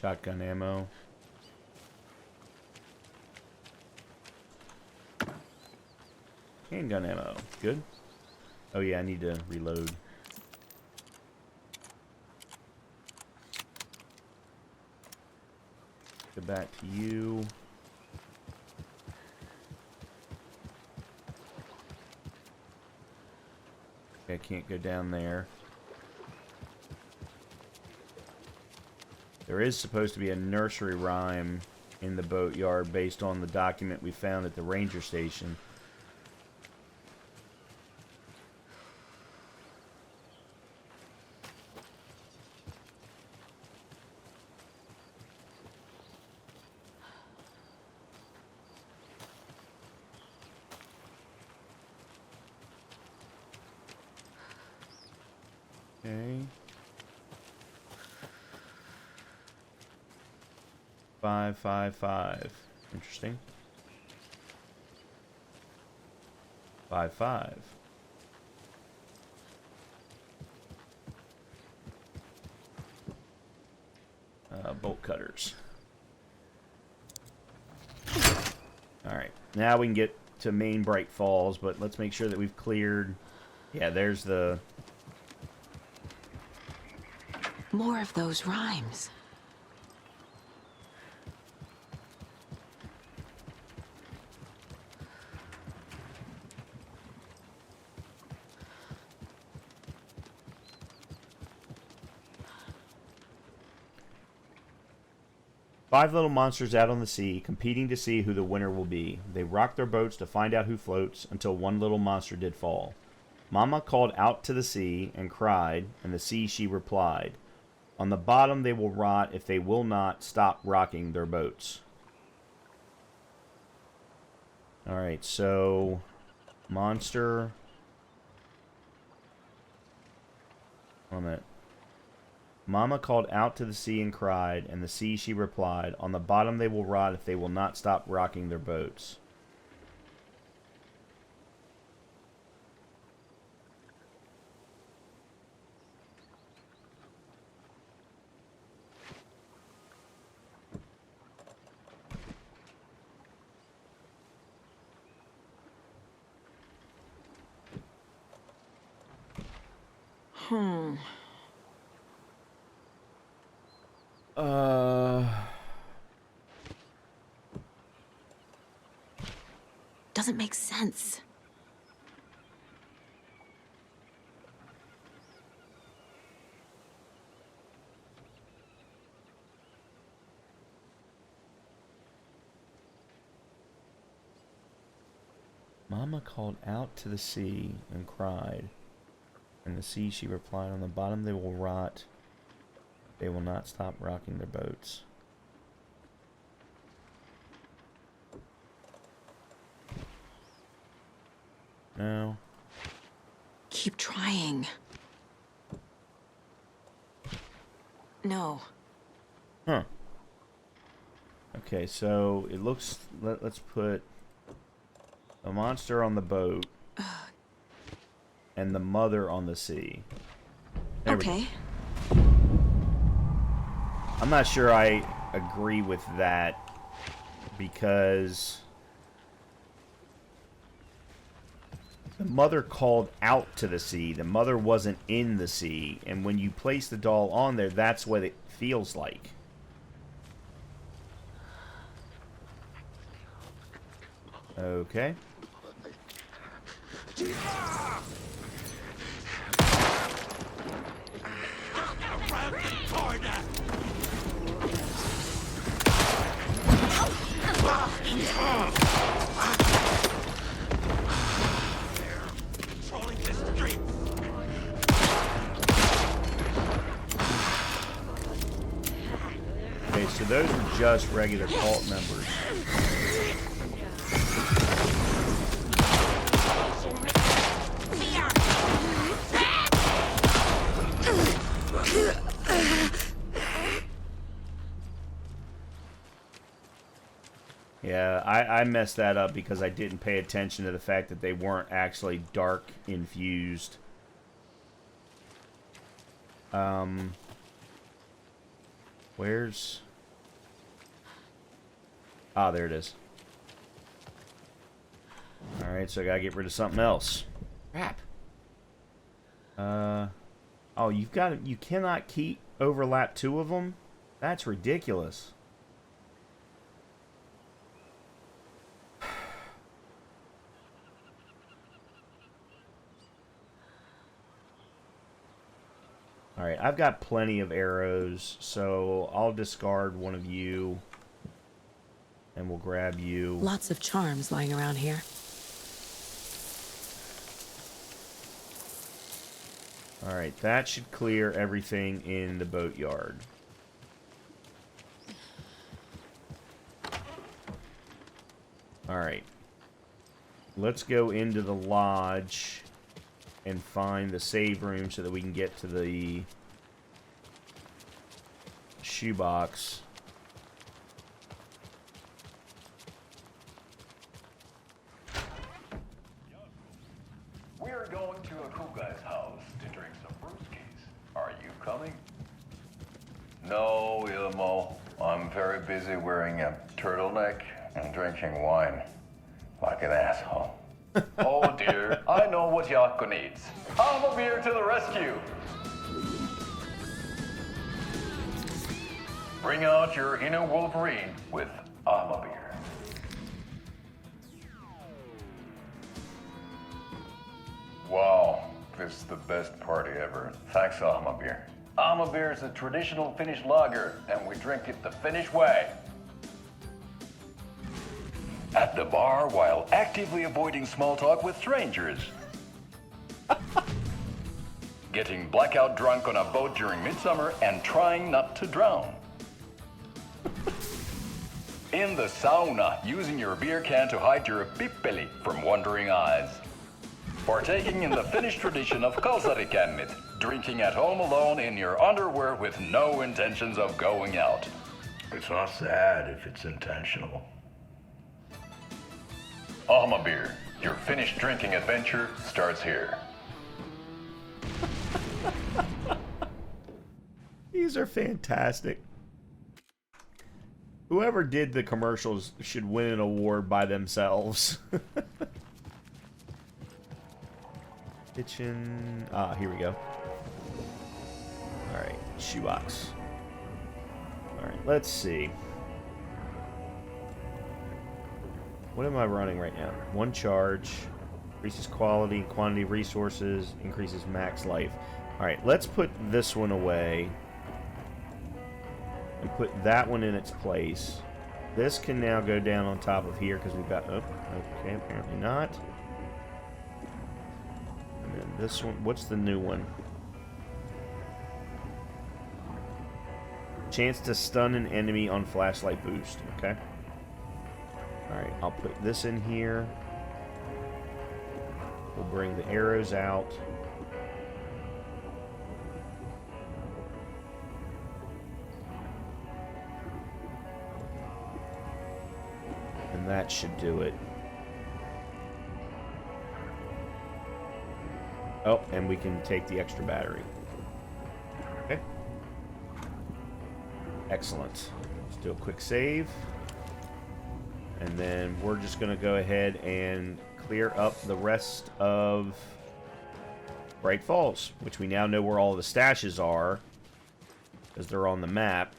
Shotgun ammo. Handgun ammo. Good. Oh yeah, I need to reload. Go back to you. Okay, I can't go down there. There is supposed to be a nursery rhyme in the boatyard based on the document we found at the ranger station. Okay. 555. Interesting. 55. Bolt cutters. Alright. Now we can get to main Bright Falls, but let's make sure that we've cleared... Yeah, there's the... More of those rhymes. 5 little monsters out on the sea, competing to see who the winner will be. They rock their boats to find out who floats, until one little monster did fall. Mama called out to the sea and cried, and the sea she replied, "On the bottom they will rot if they will not stop rocking their boats." Alright, so... Monster... Wait a minute. Mama called out to the sea and cried, and the sea she replied, "On the bottom they will rot if they will not stop rocking their boats." Doesn't make sense. Mama called out to the sea and cried, and the sea she replied, "On the bottom they will rot. They will not stop rocking their boats." No. Keep trying. No. Huh. Okay, so it looks... Let's put a monster on the boat and the mother on the sea. There we go. Okay. I'm not sure I agree with that, because the mother called out to the sea. The mother wasn't in the sea, and when you place the doll on there, that's what it feels like. Okay. Okay, so those are just regular cult members. Yeah, I messed that up because I didn't pay attention to the fact that they weren't actually dark infused. Where's... Ah, there it is. Alright, so I gotta get rid of something else. Crap. Oh, you cannot keep overlap 2 of them? That's ridiculous. Alright, I've got plenty of arrows, so I'll discard one of you. And we'll grab you. Lots of charms lying around here. Alright, that should clear everything in the boatyard. Alright. Let's go into the lodge and find the save room so that we can get to the shoebox. We're going to a cool guy's house to drink some brewskis. Are you coming? No, Ilmo. I'm very busy wearing a turtleneck and drinking wine. Like an asshole. Oh dear, I know what Jaakko needs. I'm a beer to the rescue. Bring out your inner Wolverine with I'm beer. Wow, this is the best party ever. Thanks, beer. Beer is a traditional Finnish lager, and we drink it the Finnish way. at the bar while actively avoiding small talk with strangers. Getting blackout drunk on a boat during midsummer and trying not to drown. In the sauna, using your beer can to hide your pippeli from wandering eyes. Partaking in the Finnish tradition of kalsarikännit, drinking at home alone in your underwear with no intentions of going out. It's not sad if it's intentional. Ahma beer, your Finnish drinking adventure starts here. These are fantastic. Whoever did the commercials should win an award by themselves. Kitchen. Ah, here we go. Alright, shoebox. Alright, let's see. What am I running right now? One charge. Increases quality and quantity of resources. Increases max life. Alright, let's put this one away. And put that one in its place. This can now go down on top of here because we've got... Oh, okay, apparently not. And then this one... What's the new one? Chance to stun an enemy on flashlight boost. Okay. Alright, I'll put this in here. We'll bring the arrows out. And that should do it. Oh, and we can take the extra battery. Okay. Excellent. Let's do a quick save. And then we're just going to go ahead and clear up the rest of Bright Falls, which we now know where all the stashes are, because they're on the map.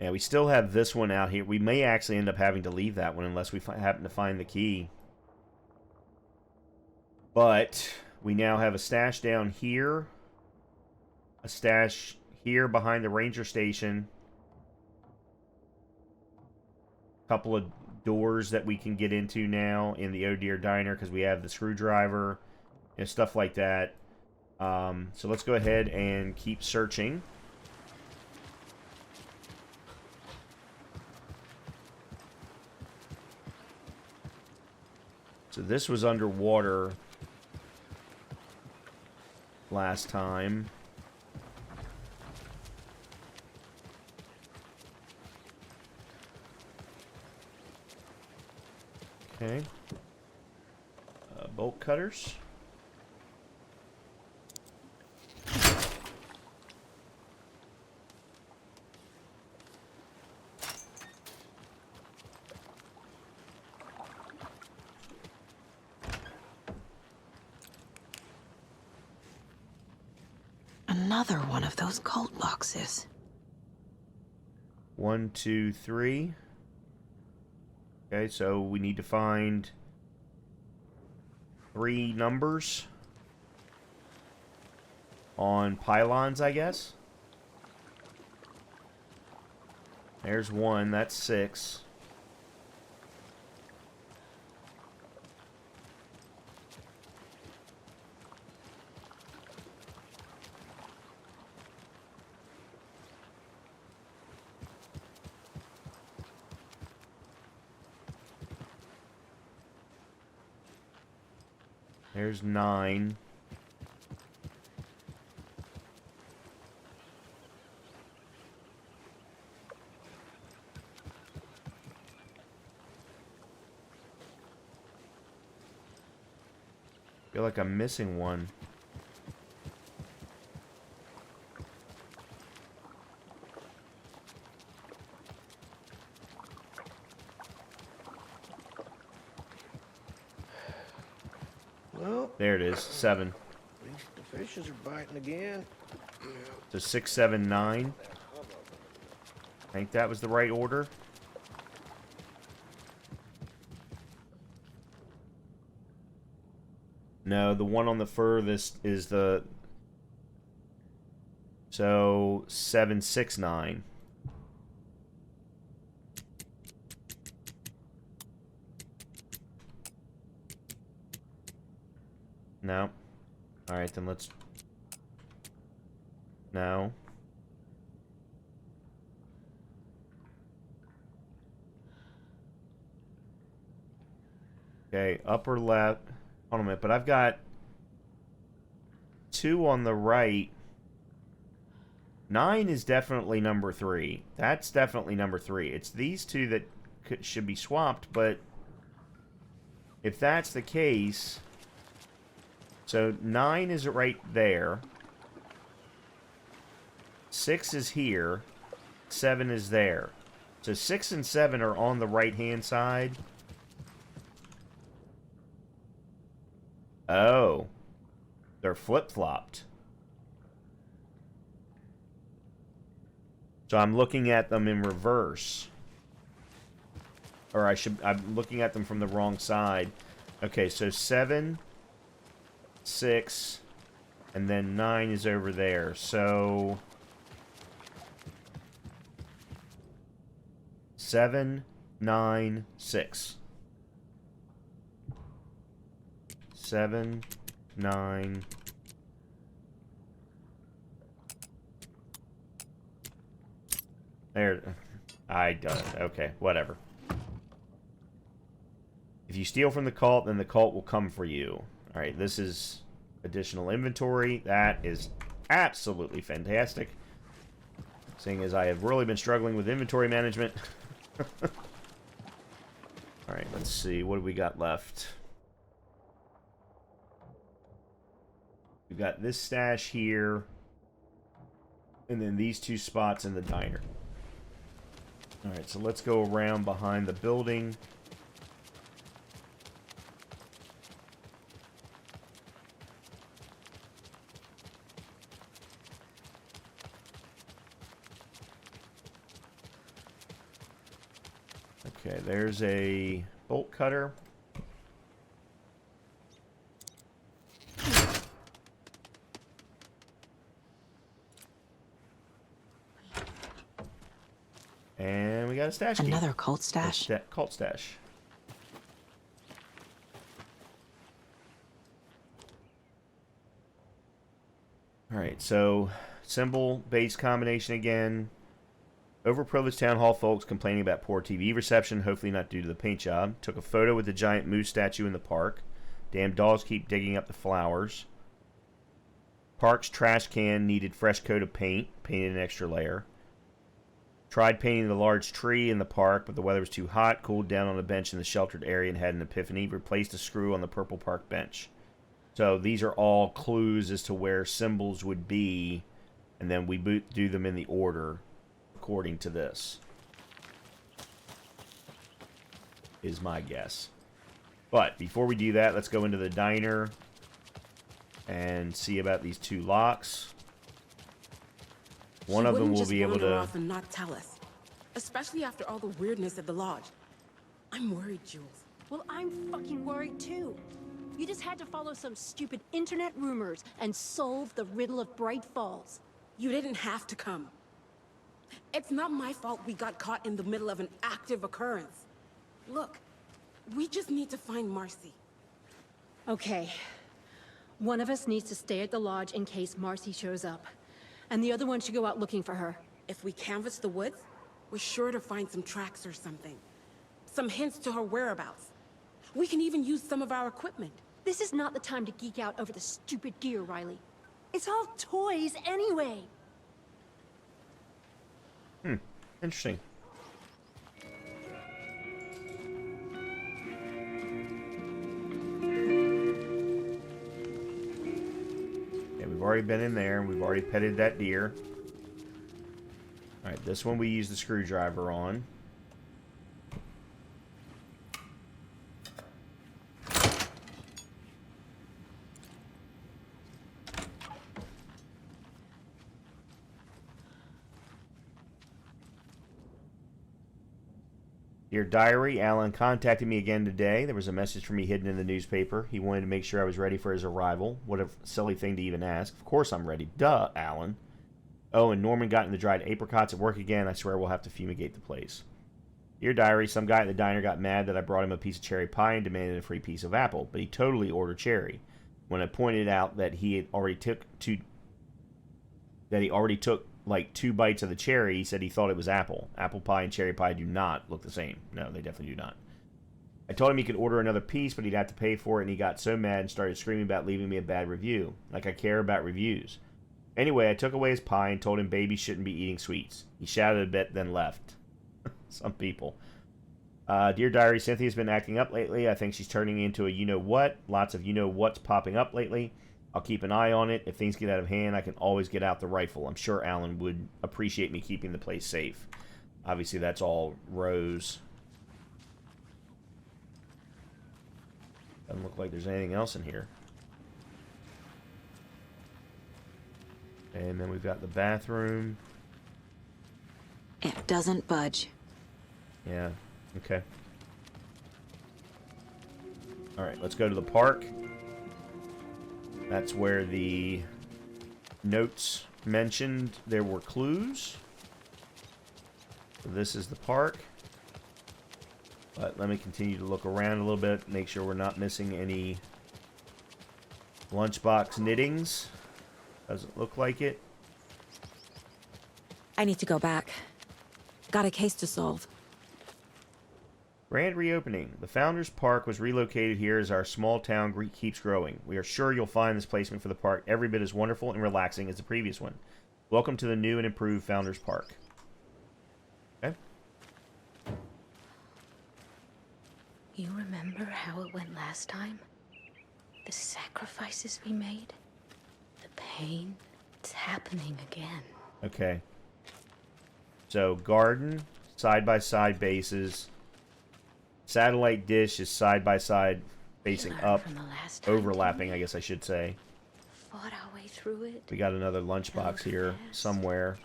And we still have this one out here. We may actually end up having to leave that one unless we happen to find the key. But we now have a stash down here. A stash here behind the ranger station. A couple of doors that we can get into now in the Oh Dear Diner because we have the screwdriver and stuff like that. So let's go ahead and keep searching. So this was underwater last time. Okay. Bolt cutters. Another one of those cult boxes. 1, 2, 3. Okay, so we need to find 3 numbers on pylons, I guess. There's 1, that's 6. There's 9. Feel like I'm missing one. Well, There it is, 7. at least the fishes are biting again. So 6, 7, 9. I think that was the right order. No, the one on the furthest is the... So, 7, 6, 9. No. Alright, then let's... No. Okay, upper left. Hold on a minute, but I've got 2 on the right. 9 is definitely number 3. That's definitely number 3. It's these 2 that should be swapped, but if that's the case... So 9 is right there. 6 is here. 7 is there. So 6 and 7 are on the right-hand side. Oh. They're flip-flopped. So I'm looking at them in reverse. Or I'm looking at them from the wrong side. Okay, so 7, 6, and then 9 is over there. So 7, 9, 6. 7, 9. There. I done it. Okay, whatever. If you steal from the cult, then the cult will come for you. Alright, this is additional inventory. That is absolutely fantastic. Seeing as I have really been struggling with inventory management. Alright, let's see. What do we got left? We've got this stash here. And then these 2 spots in the diner. Alright, so let's go around behind the building. Okay, there's a bolt cutter. And we got a stash key. Another cult stash? Cult stash. Alright, so symbol base combination again. Overprivileged town hall folks complaining about poor TV reception, hopefully not due to the paint job. Took a photo with the giant moose statue in the park. Damn dogs keep digging up the flowers. Park's trash can needed fresh coat of paint. Painted an extra layer. Tried painting the large tree in the park, but the weather was too hot. Cooled down on a bench in the sheltered area and had an epiphany. Replaced a screw on the purple park bench. So these are all clues as to where symbols would be. And then we do them in the order according to this. Is my guess. But before we do that, let's go into the diner and see about these 2 locks. One of them will be able to... off and not tell us. Especially after all the weirdness at the lodge. I'm worried, Jules. Well, I'm fucking worried too. You just had to follow some stupid internet rumors and solve the riddle of Bright Falls. You didn't have to come. It's not my fault we got caught in the middle of an active occurrence. Look, we just need to find Marcy. Okay. One of us needs to stay at the lodge in case Marcy shows up. And the other one should go out looking for her. If we canvass the woods, we're sure to find some tracks or something. Some hints to her whereabouts. We can even use some of our equipment. This is not the time to geek out over the stupid gear, Riley. It's all toys anyway. Interesting. Okay, we've already been in there, and we've already petted that deer. Alright, this one we use the screwdriver on. Dear Diary, Alan contacted me again today. There was a message for me hidden in the newspaper. He wanted to make sure I was ready for his arrival. What a silly thing to even ask. Of course I'm ready. Duh, Alan. Oh, and Norman got in the dried apricots at work again. I swear we'll have to fumigate the place. Dear Diary, some guy at the diner got mad that I brought him a piece of cherry pie and demanded a free piece of apple, but he totally ordered cherry. when I pointed out that he had already took like 2 bites of the cherry, he said he thought it was apple. Apple pie and cherry pie do not look the same. No, they definitely do not. I told him he could order another piece, but he'd have to pay for it, and he got so mad and started screaming about leaving me a bad review. Like I care about reviews. Anyway, I took away his pie and told him babies shouldn't be eating sweets. He shouted a bit, then left. Some people. Dear Diary, Cynthia's been acting up lately. I think she's turning into a you-know-what. Lots of you-know-what's popping up lately. I'll keep an eye on it. If things get out of hand, I can always get out the rifle. I'm sure Alan would appreciate me keeping the place safe. Obviously, that's all Rose. Doesn't look like there's anything else in here. And then we've got the bathroom. It doesn't budge. Yeah, okay. Alright, let's go to the park. That's where the notes mentioned there were clues. So this is the park. But let me continue to look around a little bit, make sure we're not missing any lunchbox knittings. Doesn't look like it. I need to go back. Got a case to solve. Grand reopening. The Founders Park was relocated here as our small town keeps growing. We are sure you'll find this placement for the park every bit as wonderful and relaxing as the previous one. Welcome to the new and improved Founders Park. Okay. You remember how it went last time? The sacrifices we made? The pain? It's happening again. Okay. So, garden, side-by-side bases. Satellite dish is side-by-side facing up. Overlapping, I guess I should say. Fought our way through it. We got another lunchbox here somewhere.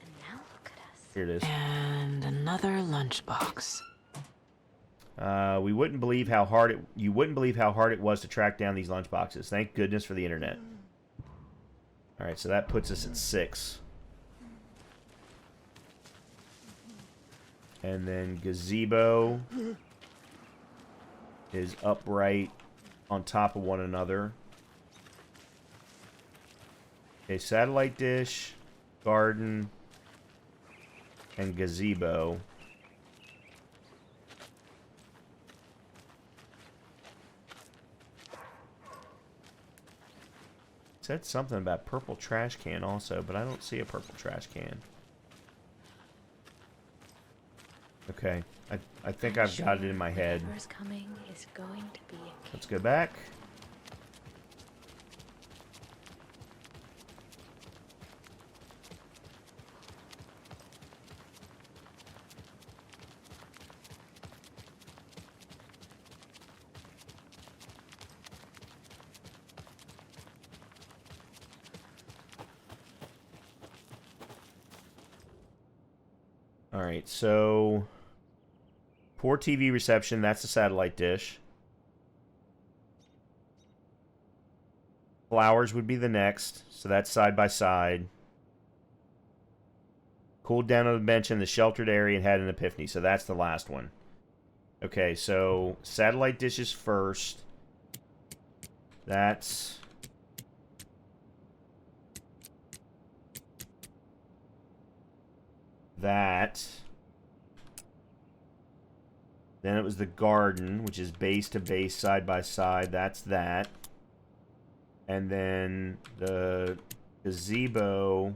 And now look at us. Here it is. And another lunchbox. You wouldn't believe how hard it was to track down these lunchboxes. Thank goodness for the internet. All right, so that puts us at 6. And then gazebo is upright on top of one another. Okay, satellite dish, garden, and gazebo. It said something about purple trash can also, but I don't see a purple trash can. Okay, I think I've got it in my head. Whatever's coming is going to be a Let's go back. All right, so poor TV reception, that's the satellite dish. Flowers would be the next, so that's side by side. Cooled down on the bench in the sheltered area and had an epiphany, so that's the last one. Okay, so satellite dish is first. That's... that. Then it was the garden, which is base to base, side by side. That's that. And then the gazebo.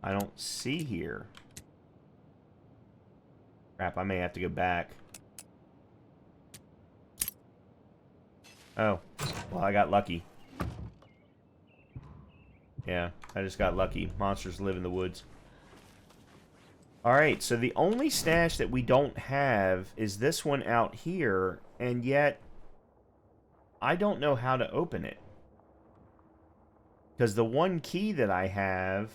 I don't see here. Crap, I may have to go back. Oh, well, I got lucky. Yeah, I just got lucky. Monsters live in the woods. Alright, so the only stash that we don't have is this one out here, and yet I don't know how to open it. Because the one key that I have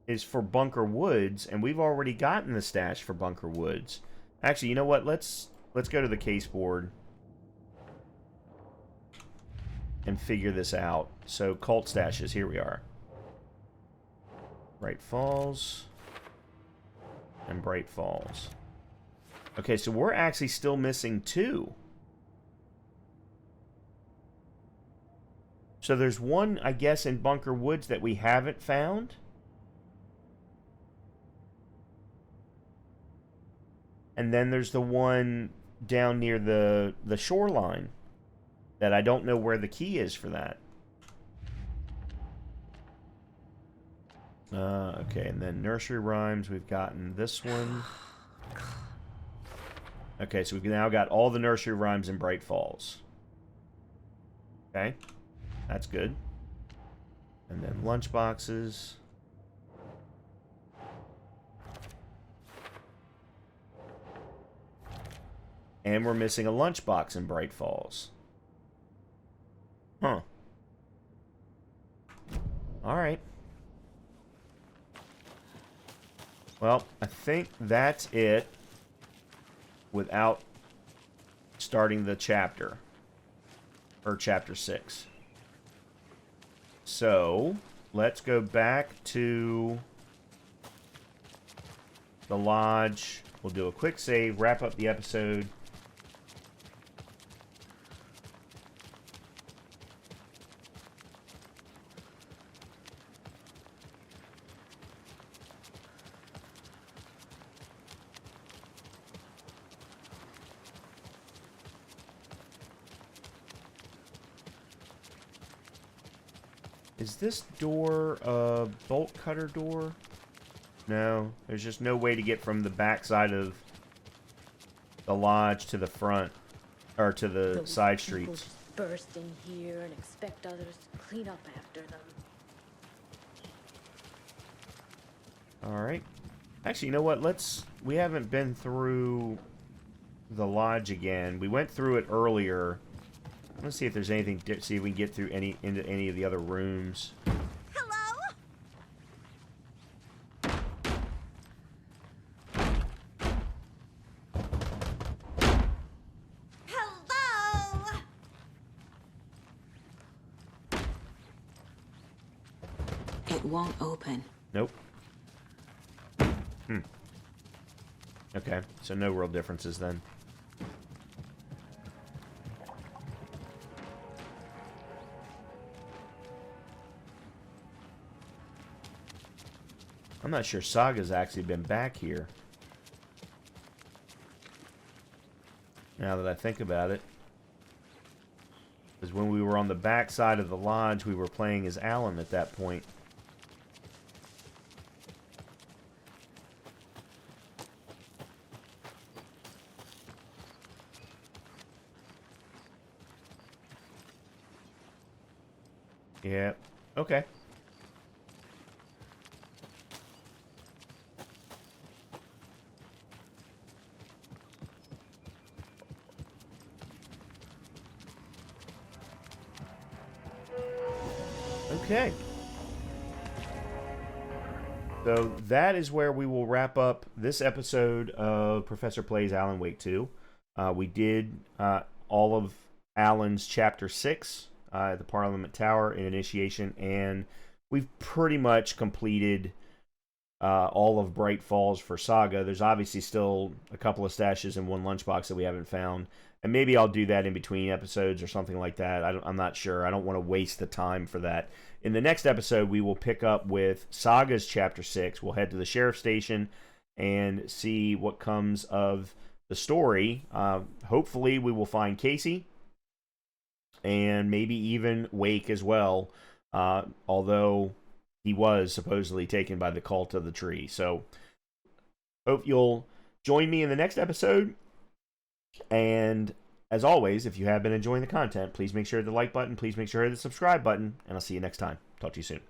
is for Bunker Woods, and we've already gotten the stash for Bunker Woods. Actually, you know what? Let's go to the case board and figure this out. So, cult stashes, here we are. Bright Falls and Bright Falls. Okay, so we're actually still missing 2. So there's one, I guess, in Bunker Woods that we haven't found. And then there's the one down near the shoreline that I don't know where the key is for that. Okay, and then nursery rhymes, we've gotten this one. Okay, so we've now got all the nursery rhymes in Bright Falls. Okay, that's good. And then lunch boxes. And we're missing a lunchbox in Bright Falls. Huh. Alright. Well, I think that's it without starting the chapter. Or chapter 6. So, let's go back to the lodge. We'll do a quick save, wrap up the episode. Is this door a bolt cutter door? No, there's just no way to get from the back side of the lodge to the front, or to the side streets. People just burst in here and expect others to clean up after them. Alright. Actually, you know what? We haven't been through the lodge again. We went through it earlier. Let's see if there's anything, see if we can get through into any of the other rooms. Hello? Hello? It won't open. Nope. Okay, so no real differences then. I'm not sure Saga's actually been back here. Now that I think about it. Because when we were on the back side of the lodge, we were playing as Alan at that point. Yeah, okay. Okay. So that is where we will wrap up this episode of Professor Plays Alan Wake 2. We did all of Alan's Chapter 6, the Parliament Tower in Initiation, and we've pretty much completed all of Bright Falls for Saga. There's obviously still a couple of stashes and one lunchbox that we haven't found. And maybe I'll do that in between episodes or something like that. I'm not sure. I don't want to waste the time for that. In the next episode, we will pick up with Saga's Chapter 6. We'll head to the sheriff's station and see what comes of the story. Hopefully, we will find Casey and maybe even Wake as well, although he was supposedly taken by the cult of the tree. So, hope you'll join me in the next episode. And as always, if you have been enjoying the content, please make sure to hit the like button, please make sure to hit the subscribe button, and I'll see you next time. Talk to you soon.